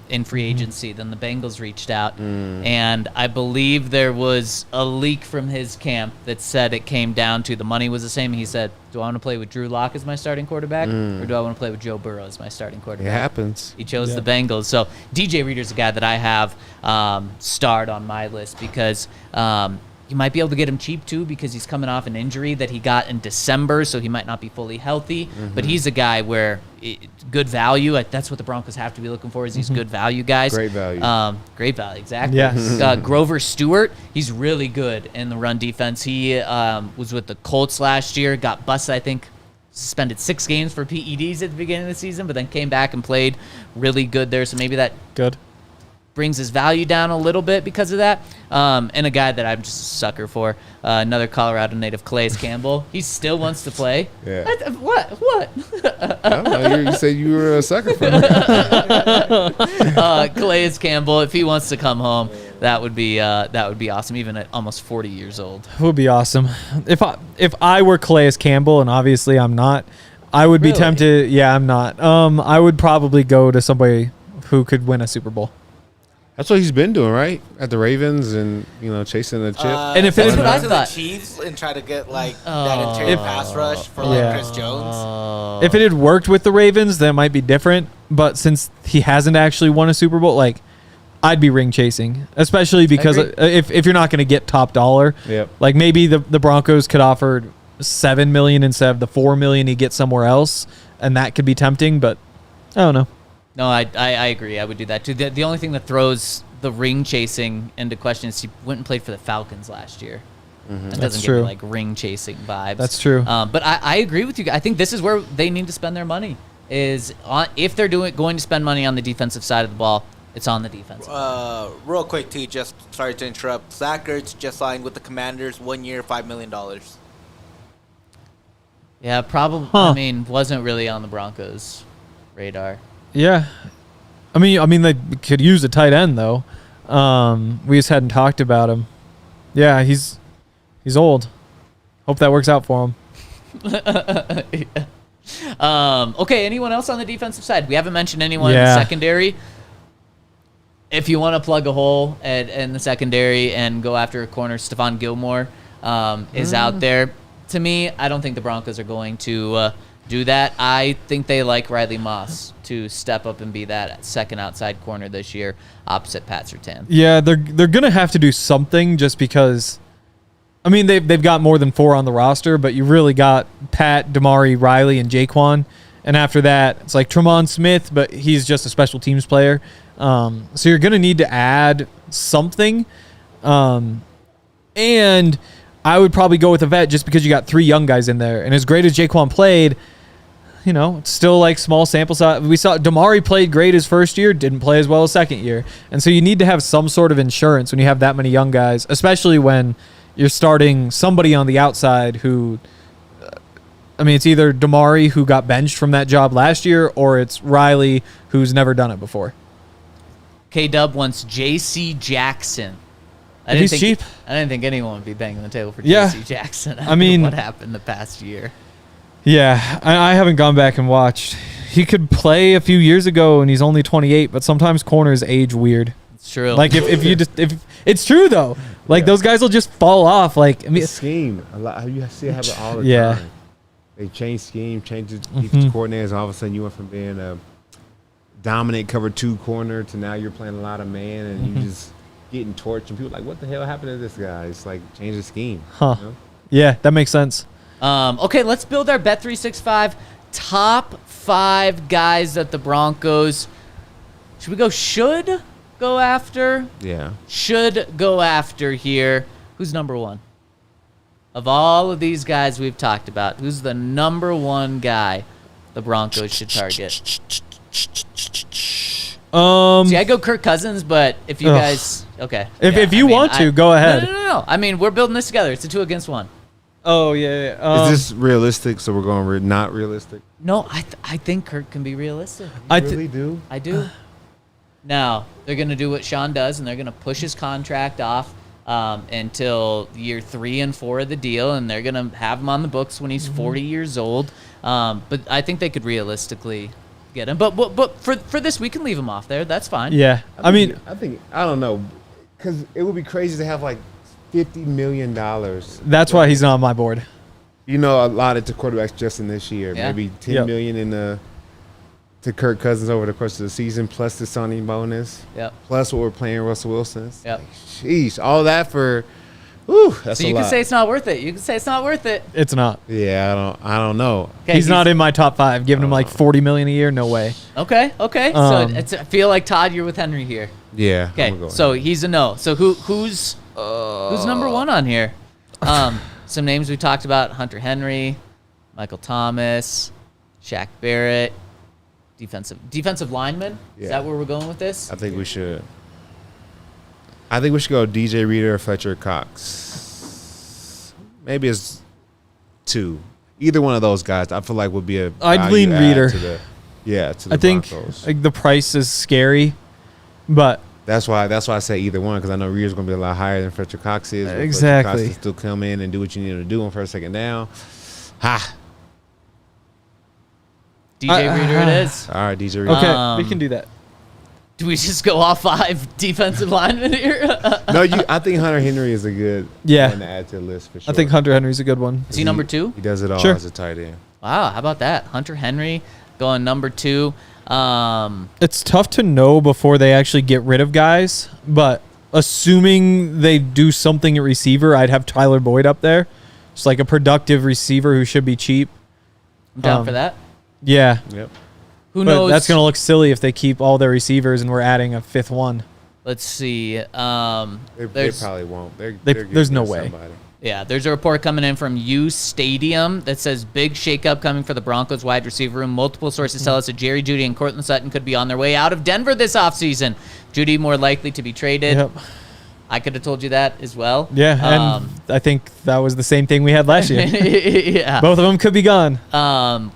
in free agency, then the Bengals reached out. And I believe there was a leak from his camp that said it came down to the money was the same. He said, do I want to play with Drew Lock as my starting quarterback or do I want to play with Joe Burrow as my starting It quarterback? happens. He chose the Bengals. So DJ Reader's a guy that I have starred on my list because you might be able to get him cheap too because he's coming off an injury that he got in December, so he might not be fully healthy. But he's a guy where good value. That's what the Broncos have to be looking for is these good value guys. Great value. Great value, exactly. Yes. Grover Stewart, he's really good in the run defense. He was with the Colts last year, got busted, I think, suspended 6 games for PEDs at the beginning of the season, but then came back and played really good there. So maybe that Good. brings his value down a little bit because of that. And a guy that I'm just a sucker for, another Colorado native, Calais Campbell. He still wants to play. Yeah. What? I don't know. You said you were a sucker for him. Calais Campbell, if he wants to come home, that would be awesome, even at almost 40 years old. Would be awesome. If I were Calais Campbell, and obviously I'm not, I would be Really? tempted. Yeah, I'm not. I would probably go to somebody who could win a Super Bowl. That's what he's been doing, right? At the Ravens and, chasing the chip. And if That's it what I to thought. the Chiefs and try to get that interior pass rush for Chris Jones. If it had worked with the Ravens, that might be different. But since he hasn't actually won a Super Bowl, I'd be ring chasing, especially because if you're not going to get top dollar, Yep. maybe the Broncos could offer $7 million instead of the $4 million he gets somewhere else, and that could be tempting. But I don't know. No, I agree. I would do that too. The only thing that throws the ring chasing into question is he went and played for the Falcons last year. That That's doesn't true. give me ring chasing vibes. That's true. But I agree with you. I think this is where they need to spend their money. Is if they're going to spend money on the defensive side of the ball, It's on the defense. Real quick, too, just sorry to interrupt. Zach Ertz just signed with the Commanders, 1 year, $5 million. Yeah, probably. I mean, wasn't really on the Broncos' radar. Yeah. I mean, they could use a tight end, though. We just hadn't talked about him. Yeah, he's old. Hope that works out for him. Yeah. Okay, anyone else on the defensive side? We haven't mentioned anyone in the secondary. If you want to plug a hole in the secondary and go after a corner, Stephon Gilmore is out there. To me, I don't think the Broncos are going to do that. I think they like Riley Moss to step up and be that second outside corner this year opposite Pat Surtain. Yeah, they're going to have to do something just because, I mean, they've got more than 4 on the roster, but you really got Pat, Damari, Riley, and Jaquan. And after that, it's like Tremont Smith, but he's just a special teams player. So you're going to need to add something. And I would probably go with a vet just because you got 3 young guys in there. And as great as Jaquan played, you know, it's still like small sample size. We saw Damari played great his first year, didn't play as well as second year. And so you need to have some sort of insurance when you have that many young guys, especially when you're starting somebody on the outside who, I mean, it's either Damari who got benched from that job last year or it's Riley who's never done it before. K-Dub wants J.C. Jackson. He's cheap. I didn't think anyone would be banging the table for Yeah. J.C. Jackson. I mean, what happened the past year? Yeah, I haven't gone back and watched. He could play a few years ago and he's only 28, but sometimes corners age weird. It's true. Like if it's true though. Like those guys will just fall off. Like I mean, scheme. A lot. You see it happen all the time. They change scheme, change the defense coordinators, and all of a sudden you went from being a dominant cover 2 corner to now you're playing a lot of man and you just getting torched and people are like, what the hell happened to this guy? It's like change the scheme. Huh. You know? Yeah, that makes sense. Okay, let's build our Bet365 top 5 guys that the Broncos should go after? Yeah. Should go after here. Who's number 1? Of all of these guys we've talked about, who's the number 1 guy the Broncos should target? See, I go Kirk Cousins, but if you guys, okay. If you want to, go ahead. No. I mean, we're building this together. It's a 2 against 1. Oh yeah. Is this realistic? So we're going not realistic. No, I think Kirk can be realistic. You really do? I do. Now, they're going to do what Sean does, and they're going to push his contract off until year 3 and 4 of the deal, and they're going to have him on the books when he's 40 years old. But I think they could realistically get him. But for this, we can leave him off there. That's fine. Yeah. I don't know, because it would be crazy to have like $50 million. That's why he's not on my board. You know, allotted to quarterbacks just in this year. Yeah. Maybe $10 million to Kirk Cousins over the course of the season, plus the signing bonus. Yep. Plus what we're playing Russell Wilson. Yep. Like, sheesh, all that for, whew, that's So you a lot. can say it's not worth it. You can say it's not worth it. It's not. Yeah, I don't know. Okay, He's not in my top 5. Giving him like $40 million a year, no way. Okay. So I feel like, Todd, you're with Henry here. Yeah. Okay, so he's a no. So who's number 1 on here? Some names we talked about: Hunter Henry, Michael Thomas, Shaq Barrett, defensive lineman. Yeah. Is that where we're going with this? I think we should go DJ Reader or Fletcher Cox. Maybe it's 2. Either one of those guys, I feel like would be a. I'd lean Reader. To the I think Broncos. like the price is scary, but That's why I say either one, because I know Reader's going to be a lot higher than Fletcher Cox is. Exactly. Fletcher Cox can still come in and do what you need to do on first, second down. Ha! DJ Reader it is. All right, DJ Reader. okay, we can do that. Do we just go all 5 defensive linemen here? No, I think Hunter Henry is a good one to add to the list for sure. I think Hunter Henry's a good one. Is he number 2? He does it all Sure. as a tight end. Wow, how about that? Hunter Henry going number 2. It's tough to know before they actually get rid of guys, but assuming they do something at receiver, I'd have Tyler Boyd up there. Just like a productive receiver who should be cheap. I'm down for that. Yeah. Yep. Who But knows? that's going to look silly if they keep all their receivers and we're adding a 5th one. Let's see. They probably won't. They're There's getting no rid of way. somebody. Yeah, there's a report coming in from U Stadium that says big shakeup coming for the Broncos wide receiver room. Multiple sources tell us that Jerry Jeudy and Cortland Sutton could be on their way out of Denver this offseason. Jeudy more likely to be traded. Yep. I could have told you that as well. Yeah, and I think that was the same thing we had last year. Yeah. Both of them could be gone.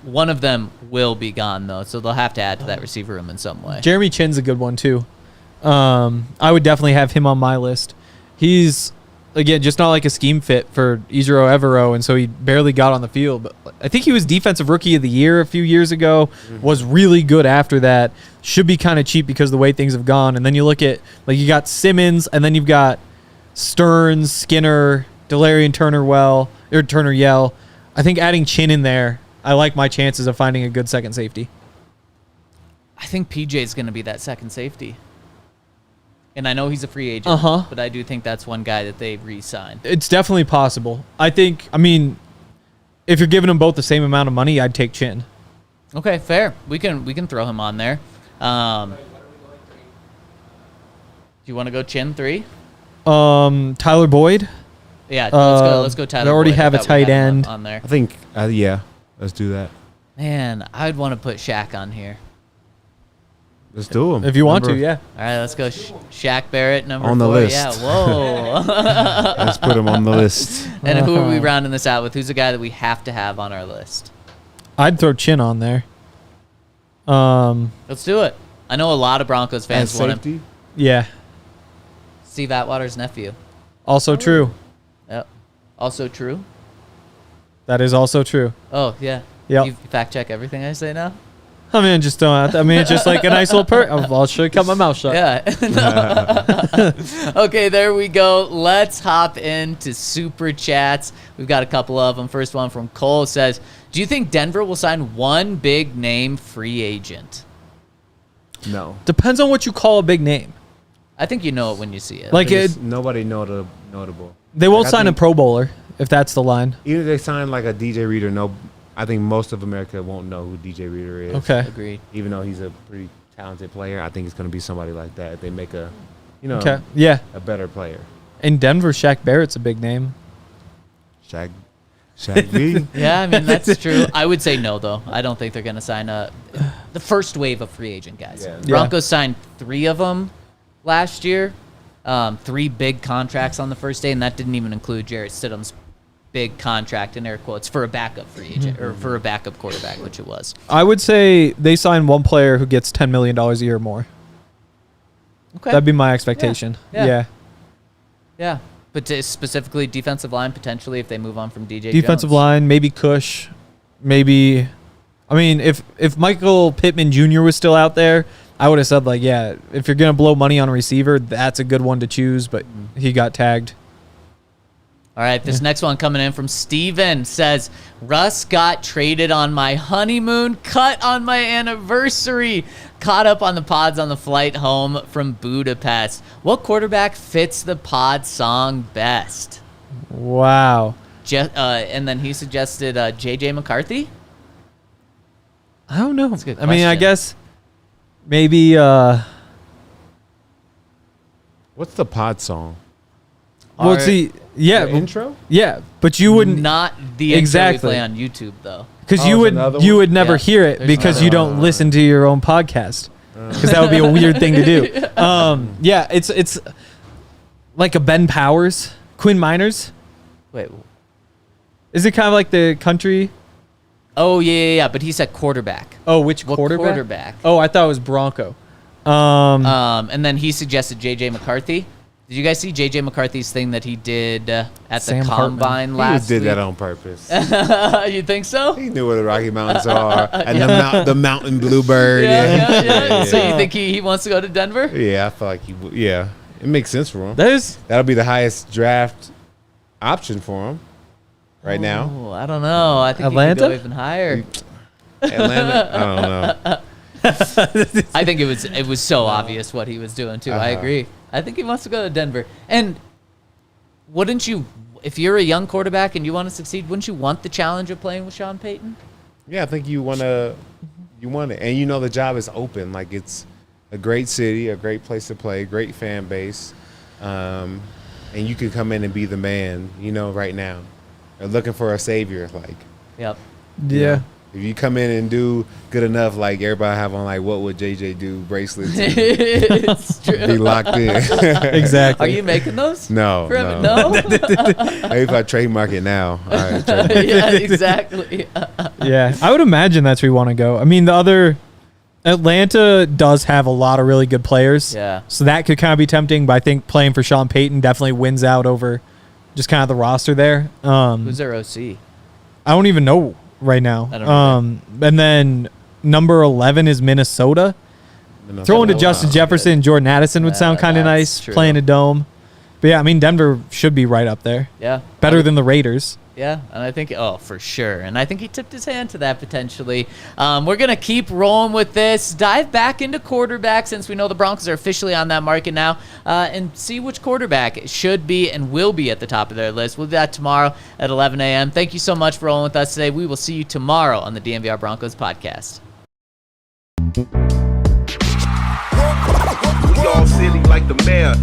One of them will be gone, though, so they'll have to add to that receiver room in some way. Jeremy Chinn's a good one, too. I would definitely have him on my list. He's, again, just not like a scheme fit for Ezro Evero, and so he barely got on the field. But I think he was Defensive Rookie of the Year a few years ago, was really good after that. Should be kind of cheap because of the way things have gone. And then you look at, like, you got Simmons, and then you've got Stearns, Skinner, Delarian Turner-Yell. I think adding Chinn in there, I like my chances of finding a good second safety. I think PJ's going to be that second safety. And I know he's a free agent, but I do think that's one guy that they re-signed. It's definitely possible. I mean, if you're giving them both the same amount of money, I'd take Chinn. Okay, fair. We can throw him on there. Do you want to go Chinn 3? Tyler Boyd. Yeah, let's go Tyler Boyd. They already have a tight end on there. I think, yeah, let's do that. Man, I'd want to put Shaq on here. Let's do them. If you want to, yeah. All right, let's go Shaq Barrett, number on the 4. list. Yeah, whoa. Let's put him on the list. And who are we rounding this out with? Who's a guy that we have to have on our list? I'd throw Chinn on there. Let's do it. I know a lot of Broncos fans want him. Safety? Yeah. Steve Atwater's nephew. Also true. Yep. Also true. That is also true. Oh, yeah. Yep. You fact check everything I say now? Just like a nice little I'll should cut my mouth shut. Yeah. Okay, there we go. Let's hop into Super Chats. We've got a couple of them. First one from Cole says, do you think Denver will sign one big name free agent? No. Depends on what you call a big name. I think you know it when you see it. Like nobody notable. They won't sign a Pro Bowler if that's the line. Even if they sign like a DJ Reader, I think most of America won't know who DJ Reader is. Okay. Agreed. Even though he's a pretty talented player, I think it's going to be somebody like that if they make a better player. In Denver, Shaq Barrett's a big name. Shaq B. Yeah, I mean, that's true. I would say no, though. I don't think they're going to sign the first wave of free agent guys. Yeah. Broncos signed 3 of them last year. 3 big contracts on the first day, and that didn't even include Jarrett Stidham's big contract in air quotes for a backup free agent or for a backup quarterback, which it was. I would say they sign one player who gets $10 million a year more. Okay. That'd be my expectation. Yeah. But specifically defensive line, potentially, if they move on from DJ Defensive Jones. line, maybe Cush, maybe. I mean, if Michael Pittman Jr. was still out there, I would have said, like, yeah, if you're going to blow money on a receiver, that's a good one to choose, but he got tagged. All right, this next one coming in from Steven says, Russ got traded on my honeymoon, cut on my anniversary, caught up on the pods on the flight home from Budapest. What quarterback fits the pod song best? Wow. And then he suggested J.J. McCarthy? I don't know. That's a good I mean, I question. guess maybe. What's the pod song? Well, see, yeah, The intro? yeah, but you wouldn't Not the intro we play on YouTube, though. because Oh, you it's another would one? never Yeah, hear it there's because another you don't listen to your own podcast because that would be a weird thing to do. Yeah, it's like a Ben Powers, Quinn Miners. Wait. Is it kind of like the country? Oh, yeah, but he said quarterback. Oh, which What quarterback? quarterback? Oh, I thought it was Bronco. And then he suggested J.J. McCarthy. Did you guys see J.J. McCarthy's thing that he did at the Sam Combine He last just did week? that on purpose. You think so? He knew where the Rocky Mountains are and the mountain bluebird. Yeah. So you think he wants to go to Denver? Yeah, I feel like he would. Yeah, it makes sense for him. That'll be the highest draft option for him right now. Oh, I don't know. I think he Atlanta? could go even higher. Atlanta, I don't know. I think it was so obvious what he was doing too. I agree. I think he wants to go to Denver. And wouldn't you, if you're a young quarterback and you want to succeed, wouldn't you want the challenge of playing with Sean Payton? Yeah, I think you want it, and the job is open. Like it's a great city, a great place to play, great fan base, and and you can come in and be the man, right now. They're looking for a savior, like. Yep. Yeah. If you come in and do good enough, like everybody have on, like, what would JJ do bracelets? It's true. Be locked in. Exactly. Are you making those? No. No? Maybe if I trademark it now. All right, trademark. Yeah, exactly. Yeah, I would imagine that's where you want to go. I mean, Atlanta does have a lot of really good players. Yeah. So that could kind of be tempting, but I think playing for Sean Payton definitely wins out over just kind of the roster there. Who's their OC? I don't even know right now. I don't know. And then number 11 is Minnesota. Throwing to Justin Jefferson and Jordan Addison would sound kind of that's nice, true. playing a dome. But yeah, I mean, Denver should be right up there. Yeah. Better than the Raiders. Yeah, and I think, for sure. And I think he tipped his hand to that potentially. We're going to keep rolling with this. Dive back into quarterback since we know the Broncos are officially on that market now, and see which quarterback should be and will be at the top of their list. We'll do that tomorrow at 11 a.m. Thank you so much for rolling with us today. We will see you tomorrow on the DNVR Broncos Podcast. We all silly like the mayor.